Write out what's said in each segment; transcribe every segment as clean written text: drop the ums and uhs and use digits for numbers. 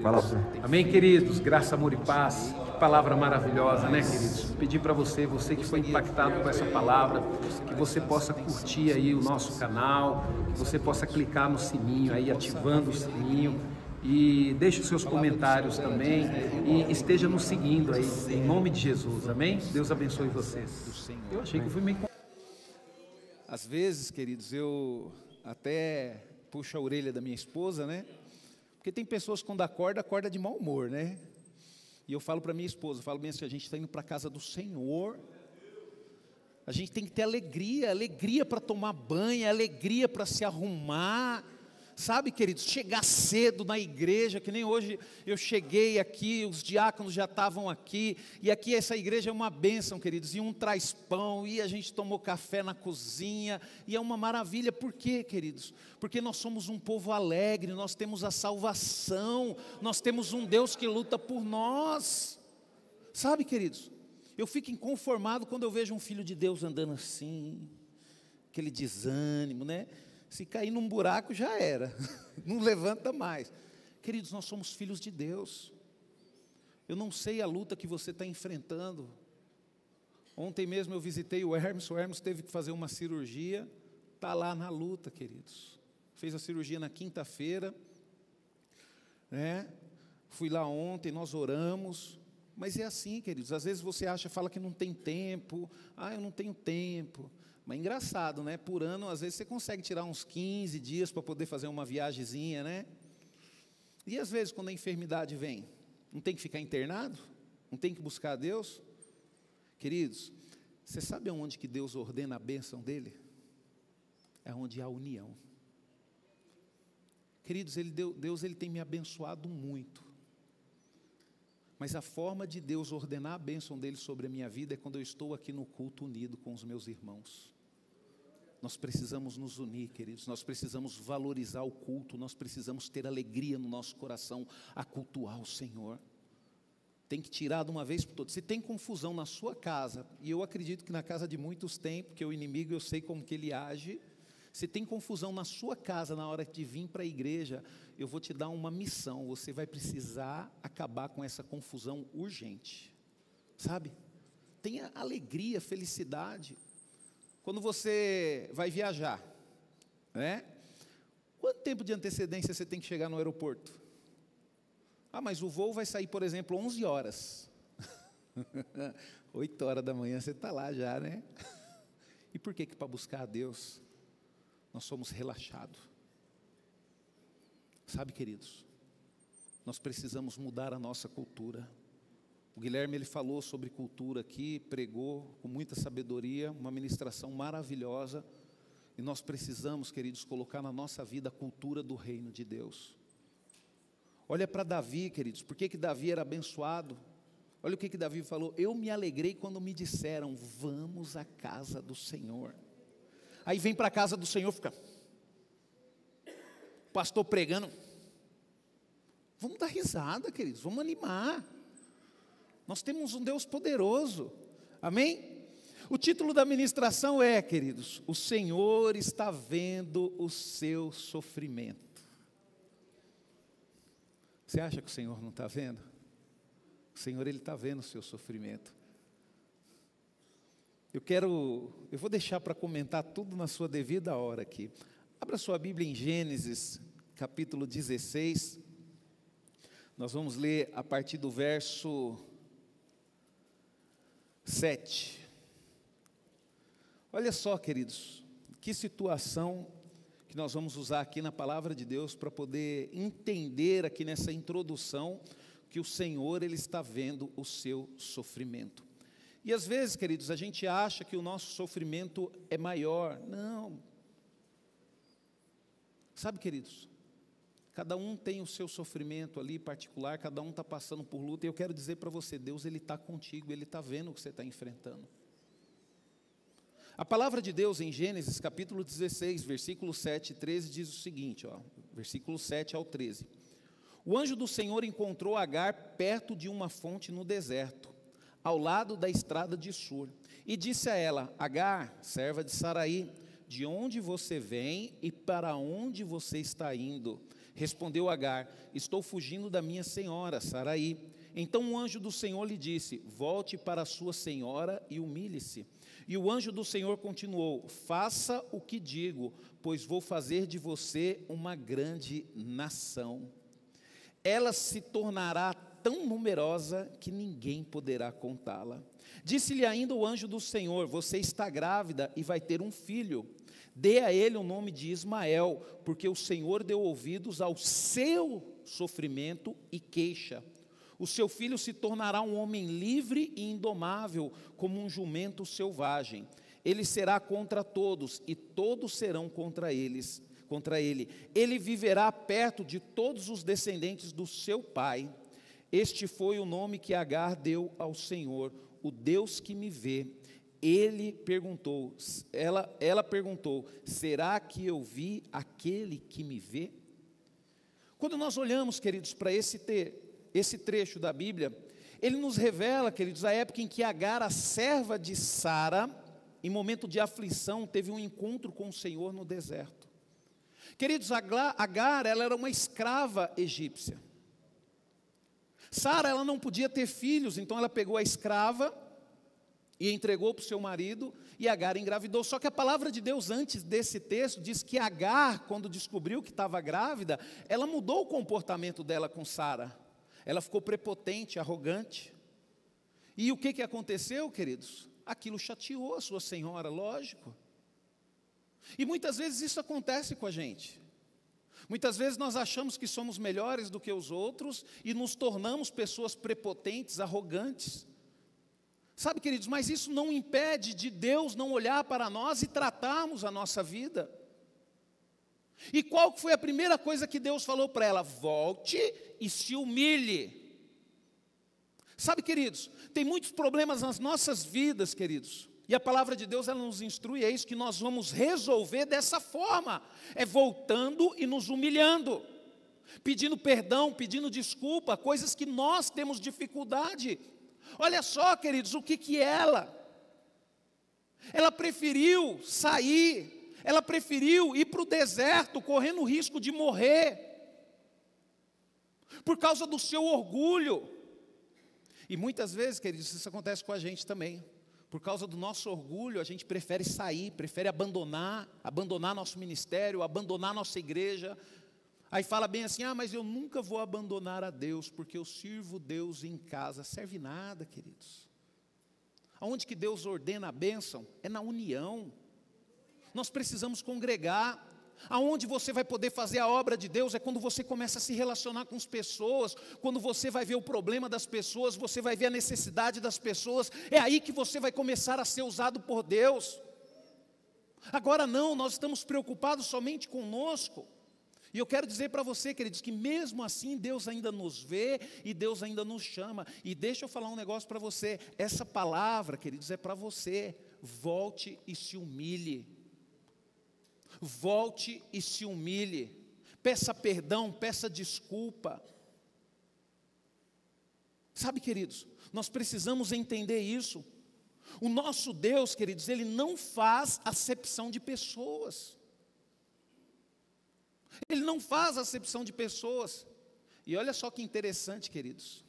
Deus. Amém, queridos? Graça, amor e paz. Que palavra maravilhosa, né, queridos? Pedir para você que foi impactado com essa palavra, que você possa curtir aí o nosso canal, que você possa clicar no sininho aí, ativando o sininho. E deixe os seus comentários também e esteja nos seguindo aí, em nome de Jesus, amém? Deus abençoe vocês. Eu achei que eu fui meio... Às vezes, queridos, eu até puxo a orelha da minha esposa, né? Porque tem pessoas que quando acorda de mau humor, né? E eu falo para minha esposa, falo bem assim, a gente está indo para a casa do Senhor, a gente tem que ter alegria para tomar banho, alegria para se arrumar, sabe, queridos, chegar cedo na igreja, que nem hoje eu cheguei aqui, os diáconos já estavam aqui, e aqui essa igreja é uma bênção, queridos, e um traz pão, e a gente tomou café na cozinha, e é uma maravilha. Por quê, queridos? Porque nós somos um povo alegre, nós temos a salvação, nós temos um Deus que luta por nós, sabe, queridos? Eu fico inconformado quando eu vejo um filho de Deus andando assim, aquele desânimo, né? Se cair num buraco já era, não levanta mais. Queridos, nós somos filhos de Deus. Eu não sei a luta que você está enfrentando. Ontem mesmo eu visitei o Hermes teve que fazer uma cirurgia, está lá na luta, queridos. Fez a cirurgia na quinta-feira, né? Fui lá ontem, nós oramos, mas é assim, queridos, às vezes você fala que não tem tempo, eu não tenho tempo. Mas é engraçado, né? Por ano, às vezes você consegue tirar uns 15 dias para poder fazer uma viagemzinha, né? E às vezes quando a enfermidade vem, não tem que ficar internado? Não tem que buscar a Deus? Queridos, você sabe aonde que Deus ordena a bênção dele? É onde há união. Queridos, Deus ele tem me abençoado muito. Mas a forma de Deus ordenar a bênção dele sobre a minha vida é quando eu estou aqui no culto unido com os meus irmãos. Nós precisamos nos unir, queridos, nós precisamos valorizar o culto, nós precisamos ter alegria no nosso coração a cultuar o Senhor. Tem que tirar de uma vez por todas. Se tem confusão na sua casa, e eu acredito que na casa de muitos tem, porque o inimigo eu sei como que ele age. Se tem confusão na sua casa na hora de vir para a igreja, eu vou te dar uma missão, você vai precisar acabar com essa confusão urgente, sabe? Tenha alegria, felicidade. Quando você vai viajar, né? Quanto tempo de antecedência você tem que chegar no aeroporto? Mas o voo vai sair, por exemplo, 11 horas. 8 horas da manhã você está lá já, né? E por que para buscar a Deus nós somos relaxados? Sabe, queridos, nós precisamos mudar a nossa cultura. O Guilherme ele falou sobre cultura aqui, pregou com muita sabedoria, uma ministração maravilhosa, e nós precisamos, queridos, colocar na nossa vida a cultura do reino de Deus. Olha para Davi, queridos, por que Davi era abençoado? Olha o que Davi falou: eu me alegrei quando me disseram, vamos à casa do Senhor. Aí vem para a casa do Senhor, fica o pastor pregando, vamos dar risada, queridos, vamos animar. Nós temos um Deus poderoso, amém? O título da ministração é, queridos, o Senhor está vendo o seu sofrimento. Você acha que o Senhor não está vendo? O Senhor ele está vendo o seu sofrimento. Eu vou deixar para comentar tudo na sua devida hora aqui. Abra sua Bíblia em Gênesis, capítulo 16. Nós vamos ler a partir do verso 7. Olha só, queridos, que situação que nós vamos usar aqui na palavra de Deus para poder entender aqui nessa introdução que o Senhor ele está vendo o seu sofrimento. E às vezes, queridos, a gente acha que o nosso sofrimento é maior. Não. Sabe, queridos, cada um tem o seu sofrimento ali particular, cada um está passando por luta, e eu quero dizer para você, Deus ele está contigo, Ele está vendo o que você está enfrentando. A palavra de Deus em Gênesis capítulo 16, versículo 7 e 13 diz o seguinte, versículo 7 ao 13. O anjo do Senhor encontrou Agar perto de uma fonte no deserto, ao lado da estrada de Sur, e disse a ela, Agar, serva de Saraí, de onde você vem e para onde você está indo? Respondeu Agar: estou fugindo da minha senhora, Saraí. Então um anjo do Senhor lhe disse: volte para a sua senhora e humilhe-se. E o anjo do Senhor continuou: faça o que digo, pois vou fazer de você uma grande nação. Ela se tornará tão numerosa que ninguém poderá contá-la. Disse-lhe ainda o anjo do Senhor: você está grávida e vai ter um filho. Dê a ele o nome de Ismael, porque o Senhor deu ouvidos ao seu sofrimento e queixa. O seu filho se tornará um homem livre e indomável, como um jumento selvagem. Ele será contra todos, e todos serão contra ele. Ele viverá perto de todos os descendentes do seu pai. Este foi o nome que Agar deu ao Senhor, o Deus que me vê. Ela perguntou: será que eu vi aquele que me vê? Quando nós olhamos, queridos, para esse trecho da Bíblia, ele nos revela, queridos, a época em que Agar, a serva de Sara, em momento de aflição, teve um encontro com o Senhor no deserto. Queridos, Agar, ela era uma escrava egípcia. Sara, ela não podia ter filhos, então ela pegou a escrava e entregou para o seu marido, e Agar engravidou. Só que a palavra de Deus, antes desse texto, diz que Agar, quando descobriu que estava grávida, ela mudou o comportamento dela com Sara. Ela ficou prepotente, arrogante. E o que aconteceu, queridos? Aquilo chateou a sua senhora, lógico. E muitas vezes isso acontece com a gente. Muitas vezes nós achamos que somos melhores do que os outros e nos tornamos pessoas prepotentes, arrogantes. Sabe, queridos, mas isso não impede de Deus não olhar para nós e tratarmos a nossa vida. E qual foi a primeira coisa que Deus falou para ela? Volte e se humilhe. Sabe, queridos, tem muitos problemas nas nossas vidas, queridos. E a palavra de Deus, ela nos instrui, é isso que nós vamos resolver dessa forma. É voltando e nos humilhando. Pedindo perdão, pedindo desculpa, coisas que nós temos dificuldade. Olha só, queridos, o que ela preferiu sair, ela preferiu ir para o deserto, correndo o risco de morrer, por causa do seu orgulho. E muitas vezes, queridos, isso acontece com a gente também. Por causa do nosso orgulho, a gente prefere sair, prefere abandonar nosso ministério, abandonar nossa igreja. Aí fala bem assim: mas eu nunca vou abandonar a Deus, porque eu sirvo Deus em casa. Serve nada, queridos. Aonde que Deus ordena a bênção? É na união. Nós precisamos congregar. Aonde você vai poder fazer a obra de Deus é quando você começa a se relacionar com as pessoas, quando você vai ver o problema das pessoas, você vai ver a necessidade das pessoas, é aí que você vai começar a ser usado por Deus. Agora não, nós estamos preocupados somente conosco. E eu quero dizer para você, queridos, que mesmo assim Deus ainda nos vê e Deus ainda nos chama. E deixa eu falar um negócio para você, essa palavra, queridos, é para você. Volte e se humilhe. Volte e se humilhe. Peça perdão, peça desculpa. Sabe, queridos, nós precisamos entender isso. O nosso Deus, queridos, Ele não faz acepção de pessoas. Ele não faz acepção de pessoas. E olha só que interessante, queridos.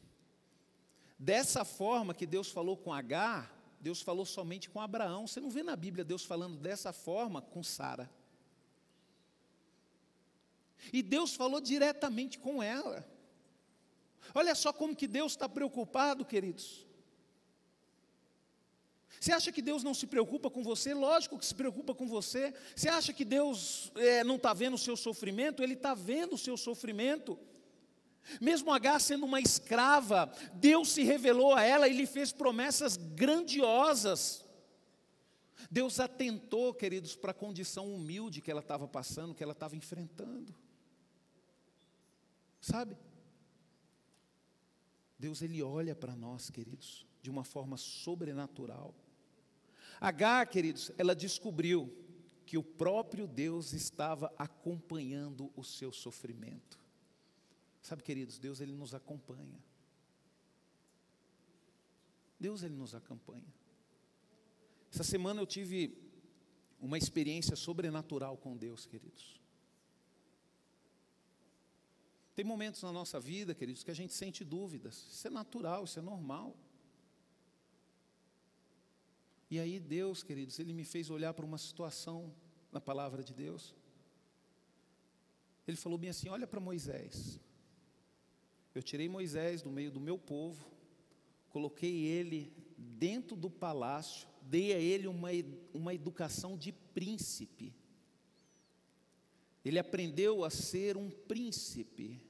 Dessa forma que Deus falou com Agar, Deus falou somente com Abraão. Você não vê na Bíblia Deus falando dessa forma com Sara. E Deus falou diretamente com ela. Olha só como que Deus está preocupado, queridos. Você acha que Deus não se preocupa com você? Lógico que se preocupa com você. Você acha que Deus não está vendo o seu sofrimento? Ele está vendo o seu sofrimento. Mesmo Agar sendo uma escrava, Deus se revelou a ela e lhe fez promessas grandiosas. Deus atentou, queridos, para a condição humilde que ela estava passando, que ela estava enfrentando. Sabe? Deus, Ele olha para nós, queridos, de uma forma sobrenatural. Agar, queridos, ela descobriu que o próprio Deus estava acompanhando o seu sofrimento. Sabe, queridos, Deus, Ele nos acompanha. Deus, Ele nos acompanha. Essa semana eu tive uma experiência sobrenatural com Deus, queridos. Tem momentos na nossa vida, queridos, que a gente sente dúvidas. Isso é natural, isso é normal. E aí Deus, queridos, Ele me fez olhar para uma situação na palavra de Deus. Ele falou bem assim: olha para Moisés. Eu tirei Moisés do meio do meu povo, coloquei ele dentro do palácio, dei a ele uma educação de príncipe. Ele aprendeu a ser um príncipe.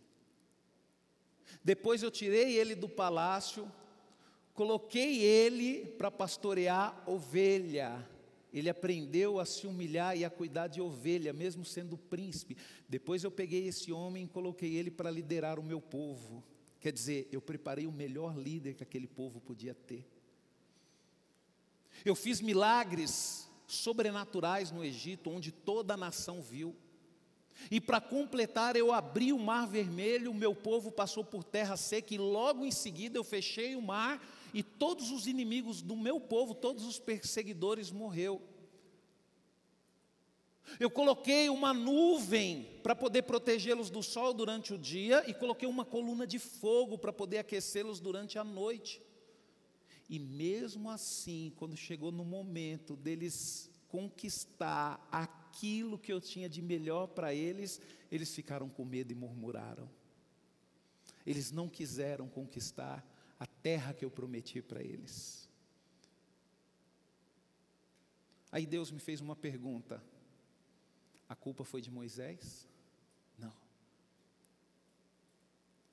Depois eu tirei ele do palácio, coloquei ele para pastorear ovelha. Ele aprendeu a se humilhar e a cuidar de ovelha, mesmo sendo príncipe. Depois eu peguei esse homem e coloquei ele para liderar o meu povo. Quer dizer, eu preparei o melhor líder que aquele povo podia ter. Eu fiz milagres sobrenaturais no Egito, onde toda a nação viu. E para completar, eu abri o mar vermelho, o meu povo passou por terra seca, e logo em seguida eu fechei o mar, e todos os inimigos do meu povo, todos os perseguidores morreu. Eu coloquei uma nuvem para poder protegê-los do sol durante o dia, e coloquei uma coluna de fogo para poder aquecê-los durante a noite. E mesmo assim, quando chegou no momento deles conquistar aquilo que eu tinha de melhor para eles, eles ficaram com medo e murmuraram. Eles não quiseram conquistar a terra que eu prometi para eles. Aí Deus me fez uma pergunta: a culpa foi de Moisés? Não.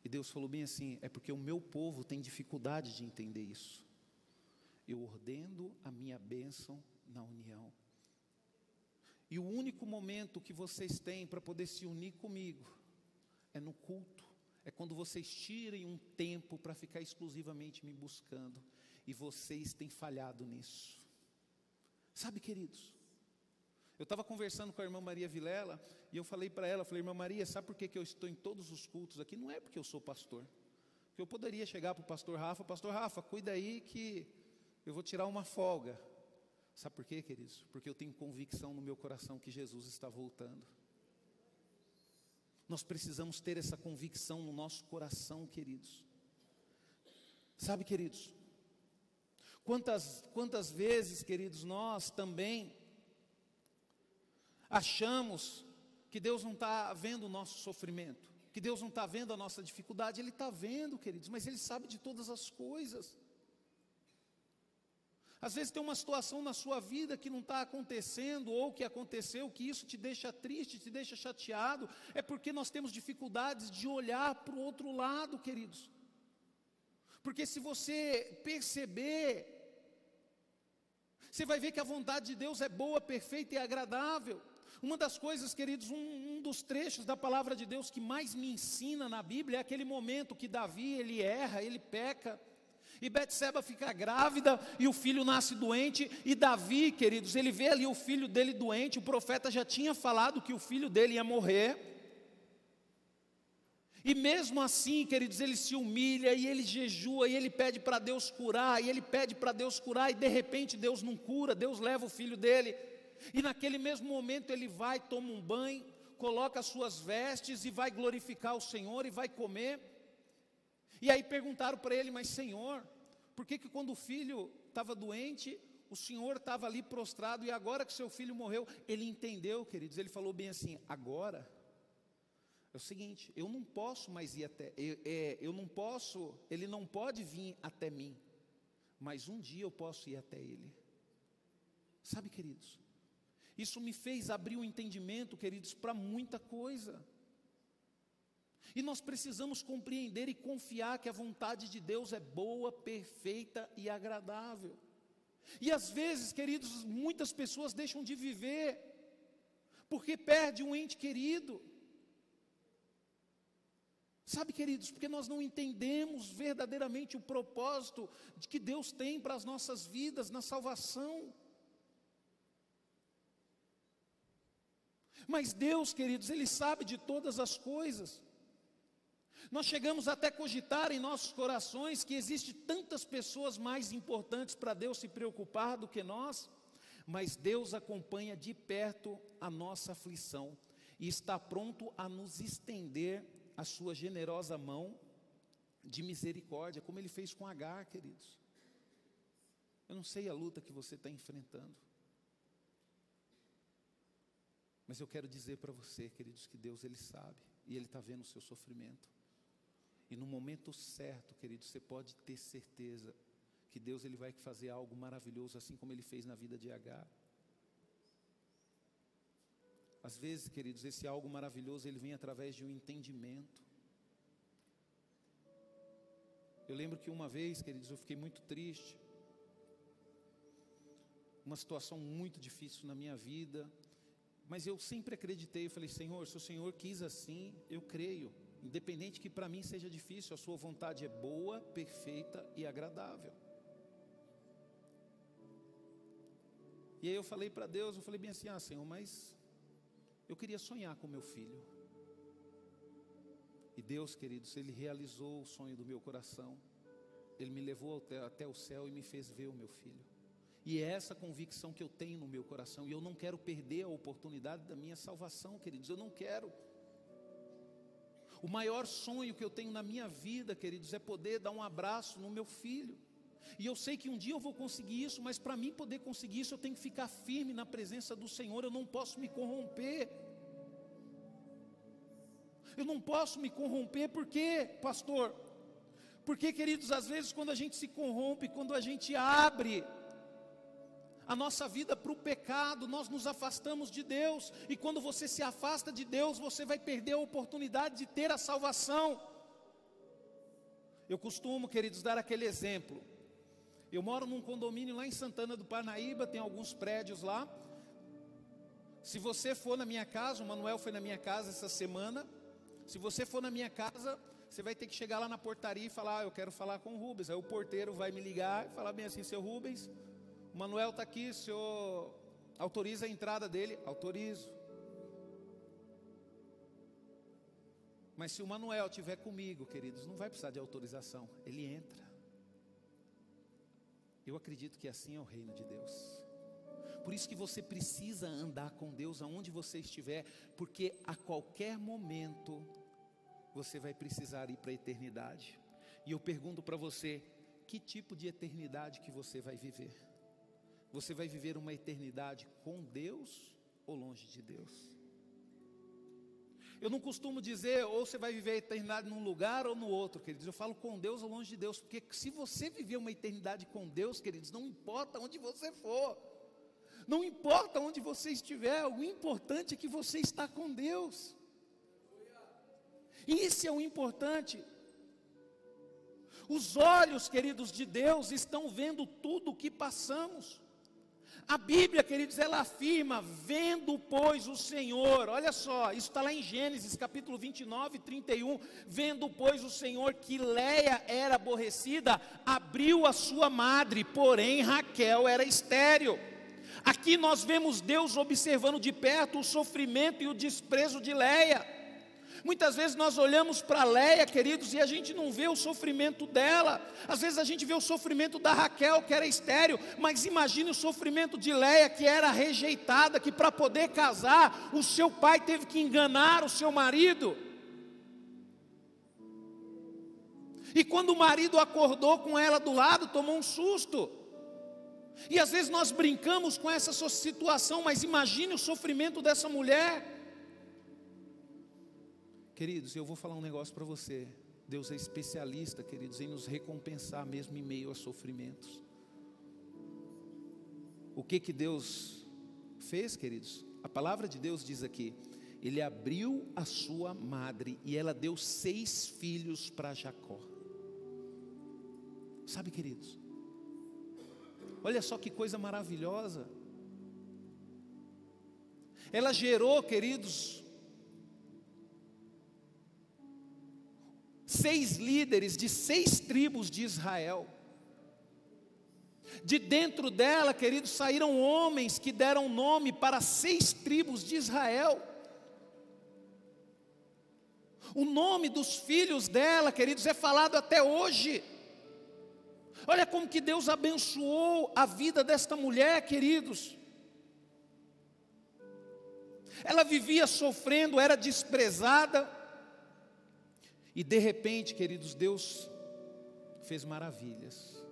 E Deus falou bem assim: é porque o meu povo tem dificuldade de entender isso. Eu ordeno a minha bênção na união. E o único momento que vocês têm para poder se unir comigo é no culto. É quando vocês tirem um tempo para ficar exclusivamente me buscando. E vocês têm falhado nisso. Sabe, queridos, eu estava conversando com a irmã Maria Vilela, e eu falei para ela, irmã Maria, sabe por que eu estou em todos os cultos aqui? Não é porque eu sou pastor. Porque eu poderia chegar para o pastor Rafa, cuida aí que eu vou tirar uma folga. Sabe por quê, queridos? Porque eu tenho convicção no meu coração que Jesus está voltando. Nós precisamos ter essa convicção no nosso coração, queridos. Sabe, queridos, quantas vezes, queridos, nós também achamos que Deus não está vendo o nosso sofrimento, que Deus não está vendo a nossa dificuldade. Ele está vendo, queridos, mas Ele sabe de todas as coisas. Às vezes tem uma situação na sua vida que não está acontecendo, ou que aconteceu, que isso te deixa triste, te deixa chateado. É porque nós temos dificuldades de olhar para o outro lado, queridos. Porque se você perceber, você vai ver que a vontade de Deus é boa, perfeita e agradável. Uma das coisas, queridos, um dos trechos da palavra de Deus que mais me ensina na Bíblia é aquele momento que Davi, ele erra, ele peca. E Betseba fica grávida e o filho nasce doente. E Davi, queridos, ele vê ali o filho dele doente. O profeta já tinha falado que o filho dele ia morrer. E mesmo assim, queridos, ele se humilha e ele jejua e ele pede para Deus curar. E ele pede para Deus curar e de repente Deus não cura. Deus leva o filho dele. E naquele mesmo momento ele vai, toma um banho, coloca as suas vestes e vai glorificar o Senhor e vai comer. E aí perguntaram para ele: mas Senhor, por que quando o filho estava doente, o Senhor estava ali prostrado, e agora que seu filho morreu? Ele entendeu, queridos, ele falou bem assim: agora, é o seguinte, eu não posso mais ir até, ele não pode vir até mim, mas um dia eu posso ir até ele. Sabe, queridos, isso me fez abrir o entendimento, queridos, para muita coisa. E nós precisamos compreender e confiar que a vontade de Deus é boa, perfeita e agradável. E às vezes, queridos, muitas pessoas deixam de viver, porque perde um ente querido. Sabe, queridos, porque nós não entendemos verdadeiramente o propósito de que Deus tem para as nossas vidas na salvação. Mas Deus, queridos, Ele sabe de todas as coisas. Nós chegamos até a cogitar em nossos corações que existem tantas pessoas mais importantes para Deus se preocupar do que nós, mas Deus acompanha de perto a nossa aflição e está pronto a nos estender a sua generosa mão de misericórdia, como Ele fez com Agar, queridos. Eu não sei a luta que você está enfrentando, mas eu quero dizer para você, queridos, que Deus, Ele sabe, e Ele está vendo o seu sofrimento. E no momento certo, queridos, você pode ter certeza que Deus, Ele vai fazer algo maravilhoso, assim como Ele fez na vida de Agar. Às vezes, queridos, esse algo maravilhoso, ele vem através de um entendimento. Eu lembro que uma vez, queridos, eu fiquei muito triste. Uma situação muito difícil na minha vida. Mas eu sempre acreditei, eu falei, Senhor, se o Senhor quis assim, eu creio. Independente que para mim seja difícil, a sua vontade é boa, perfeita e agradável. E aí eu falei para Deus, eu falei bem assim, Senhor, mas eu queria sonhar com meu filho. E Deus, queridos, Ele realizou o sonho do meu coração. Ele me levou até o céu e me fez ver o meu filho. E é essa convicção que eu tenho no meu coração. E eu não quero perder a oportunidade da minha salvação, queridos. Eu não quero. O maior sonho que eu tenho na minha vida, queridos, é poder dar um abraço no meu filho. E eu sei que um dia eu vou conseguir isso, mas para mim poder conseguir isso, eu tenho que ficar firme na presença do Senhor. Eu não posso me corromper. Eu não posso me corromper, por quê, pastor? Porque, queridos, às vezes quando a gente se corrompe, quando a gente abre a nossa vida para o pecado, nós nos afastamos de Deus. E quando você se afasta de Deus, você vai perder a oportunidade de ter a salvação. Eu costumo, queridos, dar aquele exemplo. Eu moro num condomínio lá em Santana do Parnaíba, tem alguns prédios lá. Se você for na minha casa, o Manuel foi na minha casa essa semana. Se você for na minha casa, você vai ter que chegar lá na portaria e falar, eu quero falar com o Rubens. Aí o porteiro vai me ligar e falar bem assim, seu Rubens, o Manuel está aqui, o senhor autoriza a entrada dele? Autorizo. Mas se o Manuel estiver comigo, queridos, não vai precisar de autorização, ele entra. Eu acredito que assim é o reino de Deus. Por isso que você precisa andar com Deus aonde você estiver, porque a qualquer momento você vai precisar ir para a eternidade. E eu pergunto para você, que tipo de eternidade que você vai viver? Você vai viver uma eternidade com Deus ou longe de Deus? Eu não costumo dizer, ou você vai viver a eternidade num lugar ou no outro, queridos. Eu falo com Deus ou longe de Deus, porque se você viver uma eternidade com Deus, queridos, não importa onde você for, não importa onde você estiver, o importante é que você está com Deus. Isso é o importante. Os olhos, queridos, de Deus estão vendo tudo o que passamos. A Bíblia, queridos, ela afirma, vendo, pois, o Senhor, olha só, isso está lá em Gênesis, capítulo 29, 31, vendo, pois, o Senhor que Leia era aborrecida, abriu a sua madre, porém Raquel era estéril. Aqui nós vemos Deus observando de perto o sofrimento e o desprezo de Leia. Muitas vezes nós olhamos para Leia, queridos, e a gente não vê o sofrimento dela. Às vezes a gente vê o sofrimento da Raquel, que era estéril, mas imagine o sofrimento de Leia, que era rejeitada, que para poder casar, o seu pai teve que enganar o seu marido. E quando o marido acordou com ela do lado, tomou um susto. E às vezes nós brincamos com essa situação, mas imagine o sofrimento dessa mulher. Queridos, eu vou falar um negócio para você. Deus é especialista, queridos, em nos recompensar mesmo em meio a sofrimentos. O que Deus fez, queridos? A palavra de Deus diz aqui, Ele abriu a sua madre e ela deu 6 filhos para Jacó. Sabe, queridos? Olha só que coisa maravilhosa. Ela gerou, queridos, 6 líderes de 6 tribos de Israel. De dentro dela, queridos, saíram homens que deram nome para 6 tribos de Israel. O nome dos filhos dela, queridos, é falado até hoje. Olha como que Deus abençoou a vida desta mulher, queridos. Ela vivia sofrendo, era desprezada. E de repente, queridos, Deus fez maravilhas.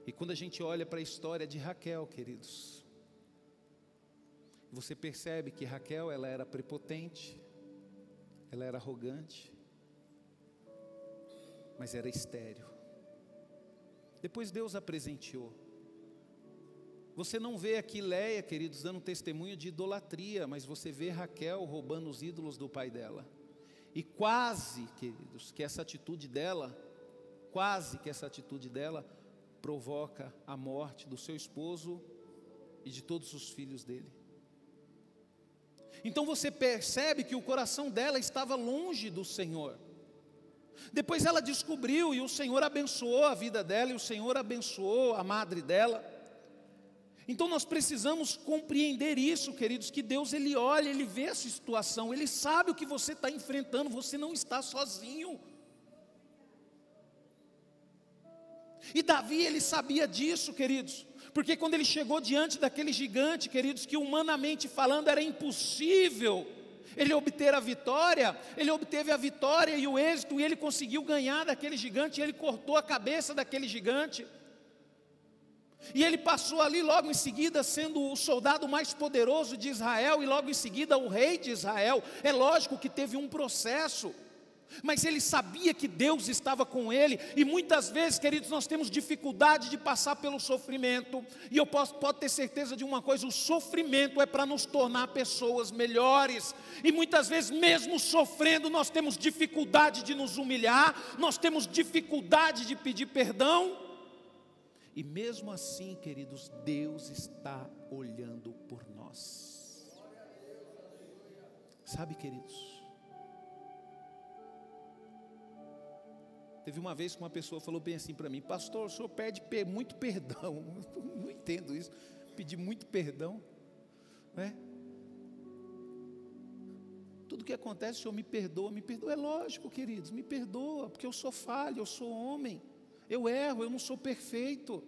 E quando a gente olha para a história de Raquel, queridos, você percebe que Raquel, ela era prepotente, ela era arrogante, mas era estéril. Depois Deus a presenteou. Você não vê aqui Léia, queridos, dando testemunho de idolatria, mas você vê Raquel roubando os ídolos do pai dela. E quase, queridos, que essa atitude dela provoca a morte do seu esposo e de todos os filhos dele. Então você percebe que o coração dela estava longe do Senhor. Depois ela descobriu, e o Senhor abençoou a vida dela, e o Senhor abençoou a madre dela. Então nós precisamos compreender isso, queridos, que Deus, Ele olha, Ele vê essa situação, Ele sabe o que você está enfrentando, você não está sozinho. E Davi, ele sabia disso, queridos, porque quando ele chegou diante daquele gigante, queridos, que humanamente falando era impossível ele obter a vitória, ele obteve a vitória e o êxito, e ele conseguiu ganhar daquele gigante, e ele cortou a cabeça daquele gigante. E ele passou ali logo em seguida sendo o soldado mais poderoso de Israel, e logo em seguida o rei de Israel. É lógico que teve um processo, mas ele sabia que Deus estava com ele. E muitas vezes, queridos, nós temos dificuldade de passar pelo sofrimento, e eu pode ter certeza de uma coisa: o sofrimento é para nos tornar pessoas melhores. E muitas vezes, mesmo sofrendo, nós temos dificuldade de nos humilhar, nós temos dificuldade de pedir perdão. E mesmo assim, queridos, Deus está olhando por nós. Sabe, queridos, teve uma vez que uma pessoa falou bem assim para mim: pastor, o senhor pede muito perdão. Eu não entendo isso, pedir muito perdão, né? Tudo que acontece, o senhor me perdoa, me perdoa. É lógico, queridos, me perdoa, porque eu sou falho, eu sou homem, eu erro, eu não sou perfeito.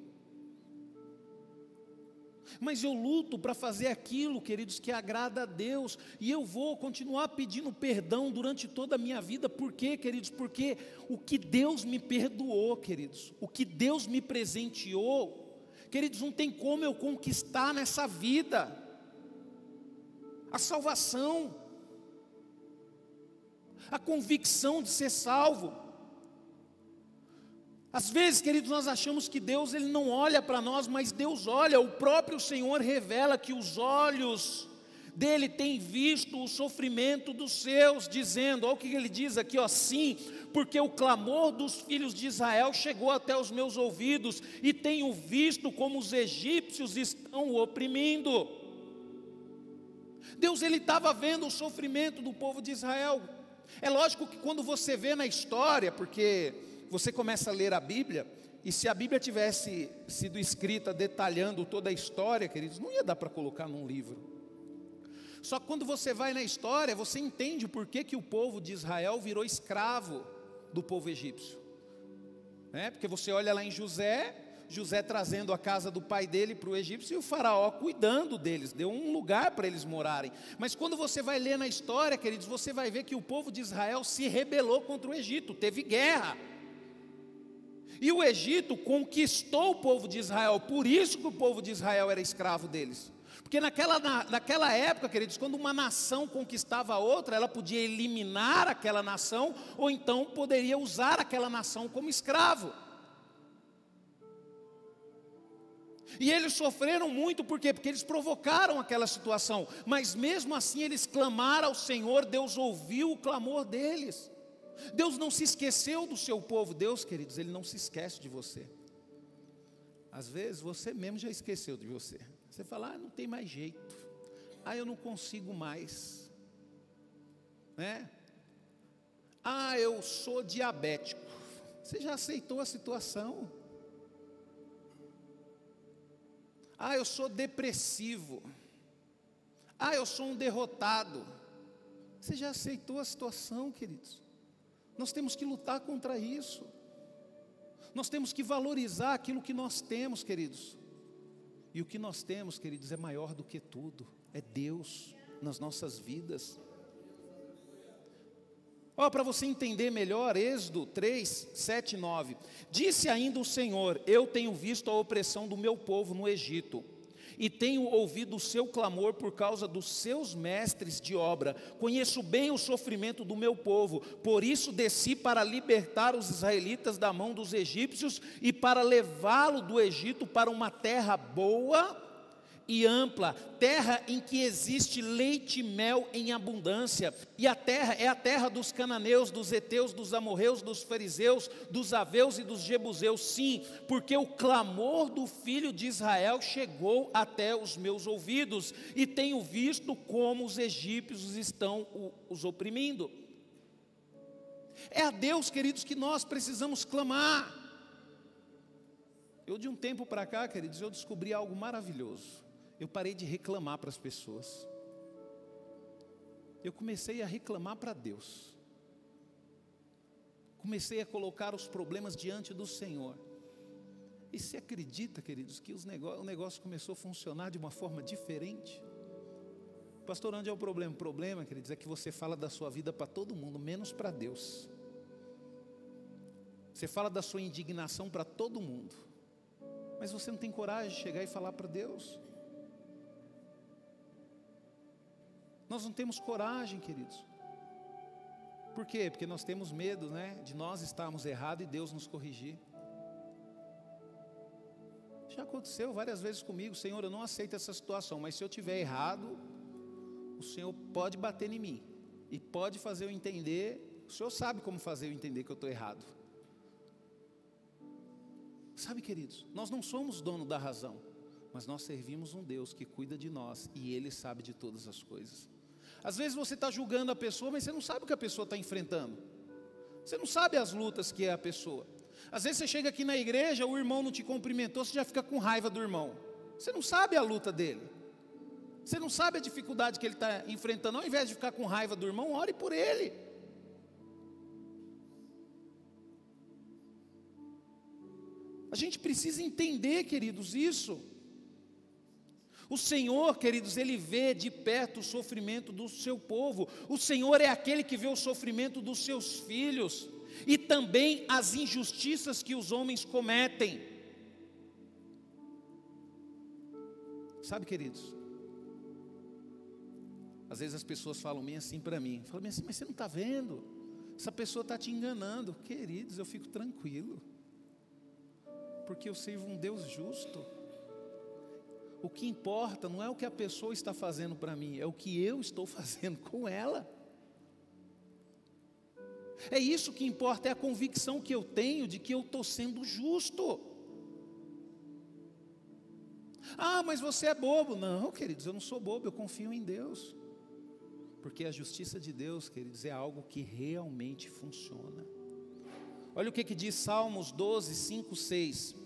Mas eu luto para fazer aquilo, queridos, que agrada a Deus. E eu vou continuar pedindo perdão durante toda a minha vida. Por quê, queridos? Porque o que Deus me perdoou, queridos, o que Deus me presenteou, queridos, não tem como eu conquistar nessa vida. A salvação, a convicção de ser salvo. Às vezes, queridos, nós achamos que Deus, Ele não olha para nós, mas Deus olha. O próprio Senhor revela que os olhos dele têm visto o sofrimento dos seus, dizendo, olha o que ele diz aqui, ó: sim, porque o clamor dos filhos de Israel chegou até os meus ouvidos, e tenho visto como os egípcios estão o oprimindo. Deus, Ele estava vendo o sofrimento do povo de Israel. É lógico que quando você vê na história, porque você começa a ler a Bíblia, e se a Bíblia tivesse sido escrita detalhando toda a história, queridos, não ia dar para colocar num livro. Só que quando você vai na história, você entende por que o povo de Israel virou escravo do povo egípcio. Porque você olha lá em José trazendo a casa do pai dele para o egípcio, e o faraó cuidando deles, deu um lugar para eles morarem. Mas quando você vai ler na história, queridos, você vai ver que o povo de Israel se rebelou contra o Egito, teve guerra. E o Egito conquistou o povo de Israel, por isso que o povo de Israel era escravo deles. Porque naquela época, queridos, quando uma nação conquistava a outra, ela podia eliminar aquela nação, ou então poderia usar aquela nação como escravo. E eles sofreram muito, por quê? Porque eles provocaram aquela situação, mas mesmo assim eles clamaram ao Senhor, Deus ouviu o clamor deles. Deus não se esqueceu do seu povo. Deus, queridos, Ele não se esquece de você. Às vezes você mesmo já esqueceu de você. Você fala: não tem mais jeito, eu não consigo mais, eu sou diabético. Você já aceitou a situação? Eu sou depressivo. Eu sou um derrotado. Você já aceitou a situação, queridos? Nós temos que lutar contra isso. Nós temos que valorizar aquilo que nós temos, queridos. E o que nós temos, queridos, é maior do que tudo. É Deus nas nossas vidas. Ó, para você entender melhor, Êxodo 3, 7 e 9. Disse ainda o Senhor: eu tenho visto a opressão do meu povo no Egito, e tenho ouvido o seu clamor por causa dos seus mestres de obra. Conheço bem o sofrimento do meu povo, por isso desci para libertar os israelitas da mão dos egípcios e para levá-lo do Egito para uma terra boa e ampla, terra em que existe leite e mel em abundância, e a terra é a terra dos cananeus, dos heteus, dos amorreus, dos fariseus, dos aveus e dos jebuseus. Sim, porque o clamor do filho de Israel chegou até os meus ouvidos, e tenho visto como os egípcios estão os oprimindo. É a Deus, queridos, que nós precisamos clamar. Eu, de um tempo para cá, queridos, eu descobri algo maravilhoso. Eu parei de reclamar para as pessoas. Eu comecei a reclamar para Deus. Comecei a colocar os problemas diante do Senhor. E você acredita, queridos, que o negócio começou a funcionar de uma forma diferente? Pastor, onde é o problema? O problema, queridos, é que você fala da sua vida para todo mundo, menos para Deus. Você fala da sua indignação para todo mundo, mas você não tem coragem de chegar e falar para Deus. Nós não temos coragem, queridos. Por quê? Porque nós temos medo, né, de nós estarmos errados e Deus nos corrigir. Já aconteceu várias vezes comigo: Senhor, eu não aceito essa situação, mas se eu tiver errado, o Senhor pode bater em mim e pode fazer eu entender. O Senhor sabe como fazer eu entender que eu estou errado. Sabe, queridos, nós não somos dono da razão, mas nós servimos um Deus que cuida de nós e Ele sabe de todas as coisas. Às vezes você está julgando a pessoa, mas você não sabe o que a pessoa está enfrentando. Você não sabe as lutas que é a pessoa. Às vezes você chega aqui na igreja, o irmão não te cumprimentou, você já fica com raiva do irmão. Você não sabe a luta dele. Você não sabe a dificuldade que ele está enfrentando. Ao invés de ficar com raiva do irmão, ore por ele. A gente precisa entender, queridos, isso. O Senhor, queridos, Ele vê de perto o sofrimento do seu povo. O Senhor é aquele que vê o sofrimento dos seus filhos e também as injustiças que os homens cometem. Sabe, queridos, às vezes as pessoas falam bem assim para mim, falam bem assim: mas você não está vendo? Essa pessoa está te enganando. Queridos, eu fico tranquilo, porque eu sirvo um Deus justo. O que importa não é o que a pessoa está fazendo para mim, é o que eu estou fazendo com ela. É isso que importa, é a convicção que eu tenho de que eu estou sendo justo. Ah, mas você é bobo. Não, queridos, eu não sou bobo, eu confio em Deus. Porque a justiça de Deus, queridos, é algo que realmente funciona. Olha o que diz Salmos 12, 5, 6.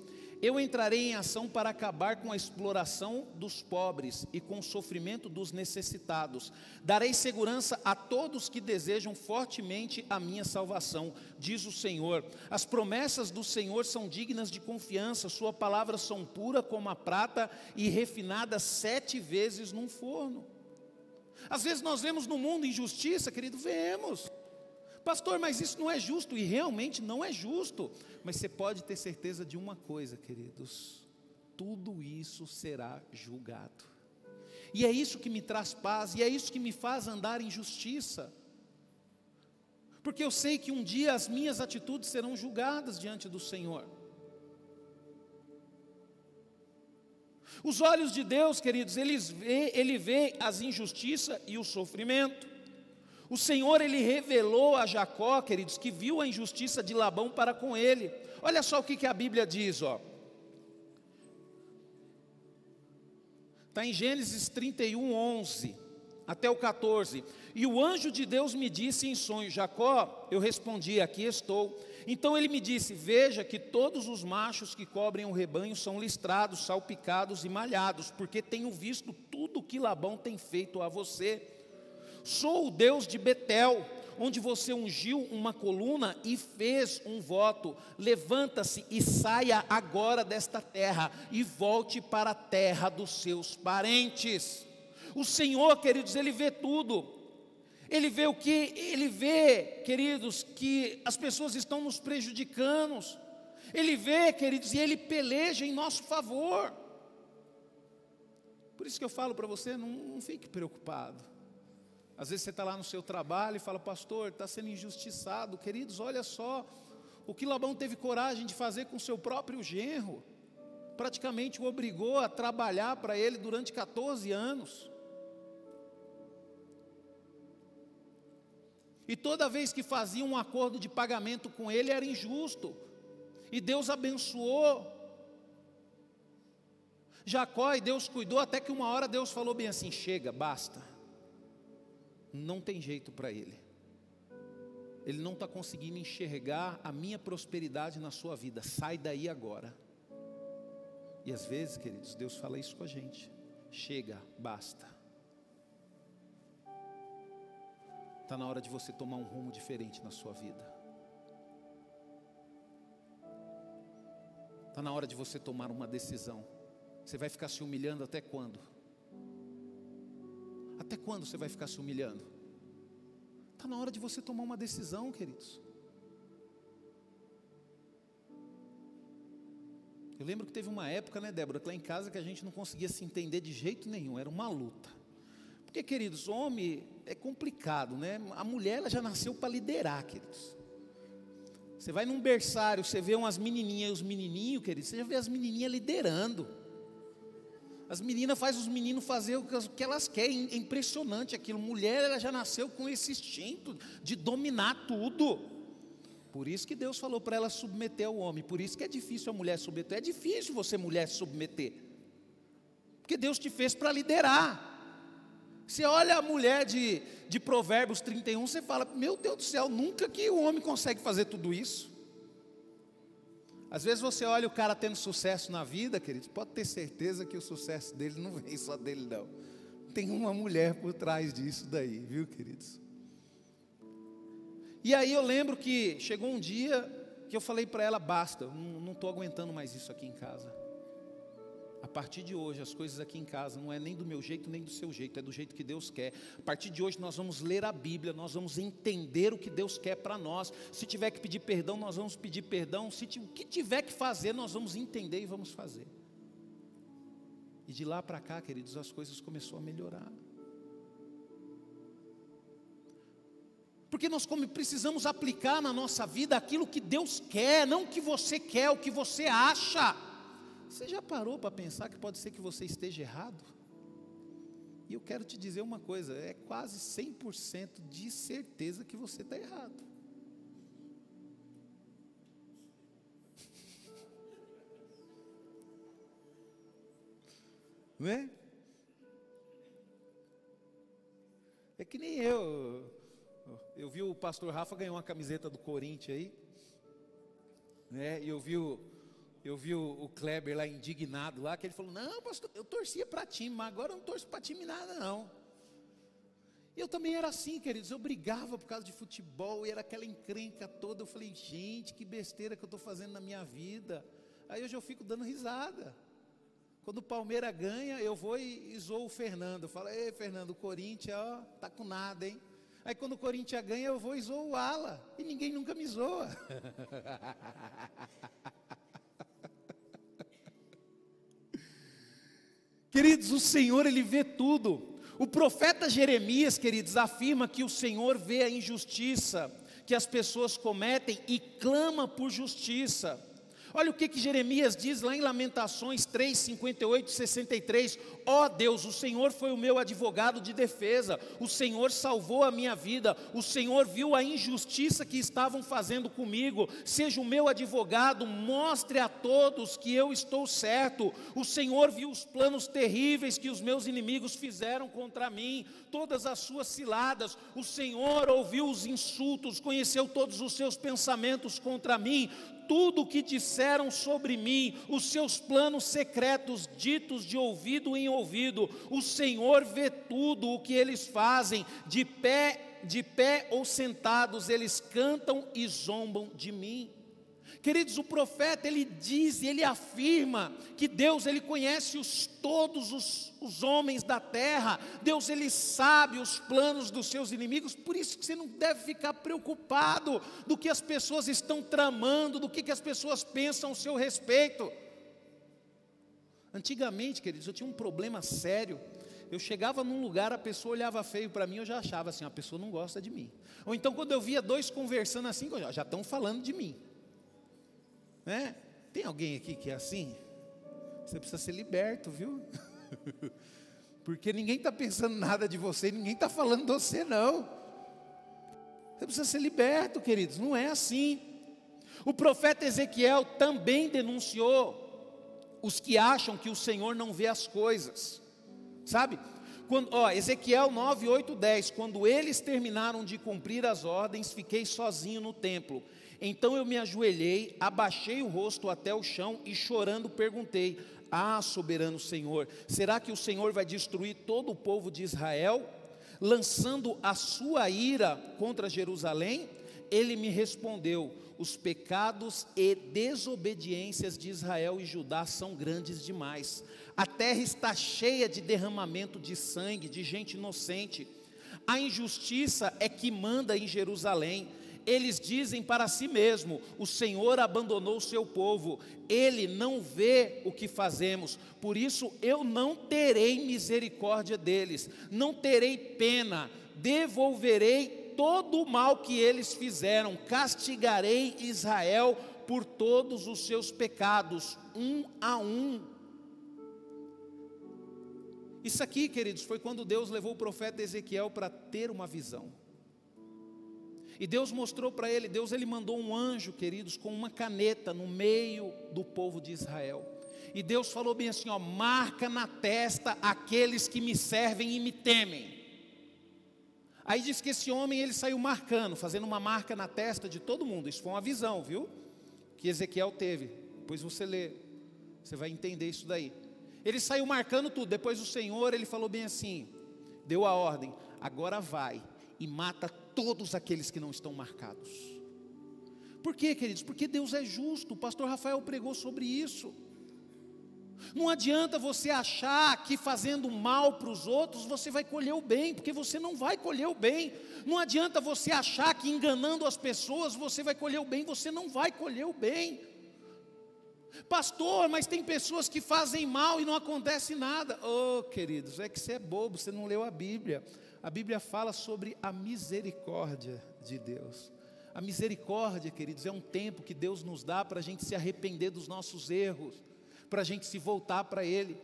Eu entrarei em ação para acabar com a exploração dos pobres e com o sofrimento dos necessitados. Darei segurança a todos que desejam fortemente a minha salvação, diz o Senhor. As promessas do Senhor são dignas de confiança, sua palavra são pura como a prata e refinada 7 vezes num forno. Às vezes nós vemos no mundo injustiça, querido, vemos. Pastor, mas isso não é justo, e realmente não é justo. Mas você pode ter certeza de uma coisa, queridos: tudo isso será julgado. E é isso que me traz paz, e é isso que me faz andar em justiça. Porque eu sei que um dia as minhas atitudes serão julgadas diante do Senhor. Os olhos de Deus, queridos, Ele vê as injustiças e o sofrimento. O Senhor, Ele revelou a Jacó, queridos, que viu a injustiça de Labão para com ele. Olha só o que a Bíblia diz, ó. Está em Gênesis 31, 11 até o 14. E o anjo de Deus me disse em sonho: Jacó, eu respondi: aqui estou. Então ele me disse: veja que todos os machos que cobrem o rebanho são listrados, salpicados e malhados, porque tenho visto tudo o que Labão tem feito a você. Sou o Deus de Betel, onde você ungiu uma coluna e fez um voto. Levanta-se e saia agora desta terra e volte para a terra dos seus parentes. O Senhor, queridos, Ele vê tudo. Ele vê o que? Ele vê, queridos, que as pessoas estão nos prejudicando. Ele vê, queridos, e ele peleja em nosso favor. Por isso que eu falo para você, não fique preocupado. Às vezes você está lá no seu trabalho e fala, pastor, está sendo injustiçado. Queridos, olha só, o que Labão teve coragem de fazer com seu próprio genro. Praticamente o obrigou a trabalhar para ele durante 14 anos. E toda vez que fazia um acordo de pagamento com ele era injusto. E Deus abençoou Jacó, e Deus cuidou, até que uma hora Deus falou bem assim, chega, basta. Não tem jeito para ele. Ele não está conseguindo enxergar a minha prosperidade na sua vida, sai daí agora. E às vezes, queridos, Deus fala isso com a gente, chega, basta. Está na hora de você tomar um rumo diferente na sua vida. Está na hora de você tomar uma decisão. Você vai ficar se humilhando até quando? Até quando você vai ficar se humilhando? Está na hora de você tomar uma decisão, queridos. Eu lembro que teve uma época, né, Débora, lá em casa que a gente não conseguia se entender de jeito nenhum, era uma luta. Porque, queridos, homem é complicado, né? A mulher, ela já nasceu para liderar, queridos. Você vai num berçário, você vê umas menininhas e os menininhos, queridos, você já vê as menininhas liderando. As meninas fazem os meninos fazer o que elas querem, é impressionante aquilo. Mulher, ela já nasceu com esse instinto de dominar tudo. Por isso que Deus falou para ela submeter ao homem. Por isso que é difícil a mulher submeter. É difícil você, mulher, se submeter. Porque Deus te fez para liderar. Você olha a mulher de Provérbios 31, você fala, meu Deus do céu, nunca que o homem consegue fazer tudo isso. Às vezes você olha o cara tendo sucesso na vida, queridos, pode ter certeza que o sucesso dele não vem só dele não. Tem uma mulher por trás disso daí, viu, queridos? E aí eu lembro que chegou um dia que eu falei para ela, basta, não estou aguentando mais isso aqui em casa. A partir de hoje, as coisas aqui em casa não é nem do meu jeito, nem do seu jeito, é do jeito que Deus quer. A partir de hoje nós vamos ler a Bíblia, nós vamos entender o que Deus quer para nós. Se tiver que pedir perdão, nós vamos pedir perdão. O que tiver que fazer, nós vamos entender e vamos fazer. E de lá para cá, queridos, as coisas começaram a melhorar. Porque nós precisamos aplicar na nossa vida aquilo que Deus quer, não o que você quer, o que você acha. Você já parou para pensar que pode ser que você esteja errado? E eu quero te dizer uma coisa, é quase 100% de certeza que você está errado. Não é? É que nem eu vi o pastor Rafa ganhar uma camiseta do Corinthians aí, né? E eu vi o Kleber lá indignado lá, que ele falou, não pastor, eu torcia para time, mas agora eu não torço para time nada não. E eu também era assim, queridos, eu brigava por causa de futebol, e era aquela encrenca toda, eu falei, gente, que besteira que eu estou fazendo na minha vida. Aí hoje eu fico dando risada. Quando o Palmeiras ganha, eu vou e zoo o Fernando, eu falo, ei Fernando, o Corinthians, ó, tá com nada, hein. Aí quando o Corinthians ganha, eu vou e zoo o Ala, e ninguém nunca me zoa. Queridos, o Senhor, Ele vê tudo. O profeta Jeremias, queridos, afirma que o Senhor vê a injustiça que as pessoas cometem e clama por justiça. Olha o que Jeremias diz lá em Lamentações 3, 58, 63. Ó Deus, o Senhor foi o meu advogado de defesa, o Senhor salvou a minha vida, o Senhor viu a injustiça que estavam fazendo comigo, seja o meu advogado, mostre a todos que eu estou certo. O Senhor viu os planos terríveis que os meus inimigos fizeram contra mim, todas as suas ciladas. O Senhor ouviu os insultos, conheceu todos os seus pensamentos contra mim, tudo o que disseram sobre mim, os seus planos secretos ditos de ouvido em ouvido. O Senhor vê tudo o que eles fazem, de pé ou sentados, eles cantam e zombam de mim. Queridos, o profeta, ele diz, ele afirma que Deus, ele conhece todos os homens da terra. Deus, ele sabe os planos dos seus inimigos. Por isso que você não deve ficar preocupado do que as pessoas estão tramando, do que as pessoas pensam ao seu respeito. Antigamente, queridos, eu tinha um problema sério. Eu chegava num lugar, a pessoa olhava feio para mim, eu já achava assim, a pessoa não gosta de mim. Ou então quando eu via dois conversando assim, já estão falando de mim. Né? Tem alguém aqui que é assim? Você precisa ser liberto, viu? Porque ninguém está pensando nada de você, ninguém está falando de você, não. Você precisa ser liberto, queridos, não é assim. O profeta Ezequiel também denunciou os que acham que o Senhor não vê as coisas, sabe? Ezequiel 9, 8, 10, quando eles terminaram de cumprir as ordens, fiquei sozinho no templo. Então eu me ajoelhei, abaixei o rosto até o chão e chorando perguntei: ah, soberano Senhor, será que o Senhor vai destruir todo o povo de Israel, lançando a sua ira contra Jerusalém? Ele me respondeu: os pecados e desobediências de Israel e Judá são grandes demais. A terra está cheia de derramamento de sangue, de gente inocente. A injustiça é que manda em Jerusalém. Eles dizem para si mesmo: o Senhor abandonou o seu povo, Ele não vê o que fazemos, por isso eu não terei misericórdia deles, não terei pena, devolverei todo o mal que eles fizeram, castigarei Israel por todos os seus pecados, um a um. Isso aqui, queridos, foi quando Deus levou o profeta Ezequiel para ter uma visão. E Deus mostrou para ele, ele mandou um anjo, queridos, com uma caneta no meio do povo de Israel. E Deus falou bem assim, marca na testa aqueles que me servem e me temem. Aí diz que esse homem, ele saiu marcando, fazendo uma marca na testa de todo mundo. Isso foi uma visão, viu? Que Ezequiel teve. Depois você lê, você vai entender isso daí. Ele saiu marcando tudo. Depois o Senhor, ele falou bem assim, deu a ordem: agora vai e mata todos aqueles que não estão marcados. Por quê, queridos? Porque Deus é justo. O pastor Rafael pregou sobre isso. Não adianta você achar que fazendo mal para os outros você vai colher o bem, porque você não vai colher o bem. Não adianta você achar que enganando as pessoas você vai colher o bem, você não vai colher o bem. Pastor, mas tem pessoas que fazem mal e não acontece nada. Oh, queridos, é que você é bobo, você não leu a Bíblia. A Bíblia fala sobre a misericórdia de Deus. A misericórdia, queridos, é um tempo que Deus nos dá para a gente se arrepender dos nossos erros, para a gente se voltar para Ele.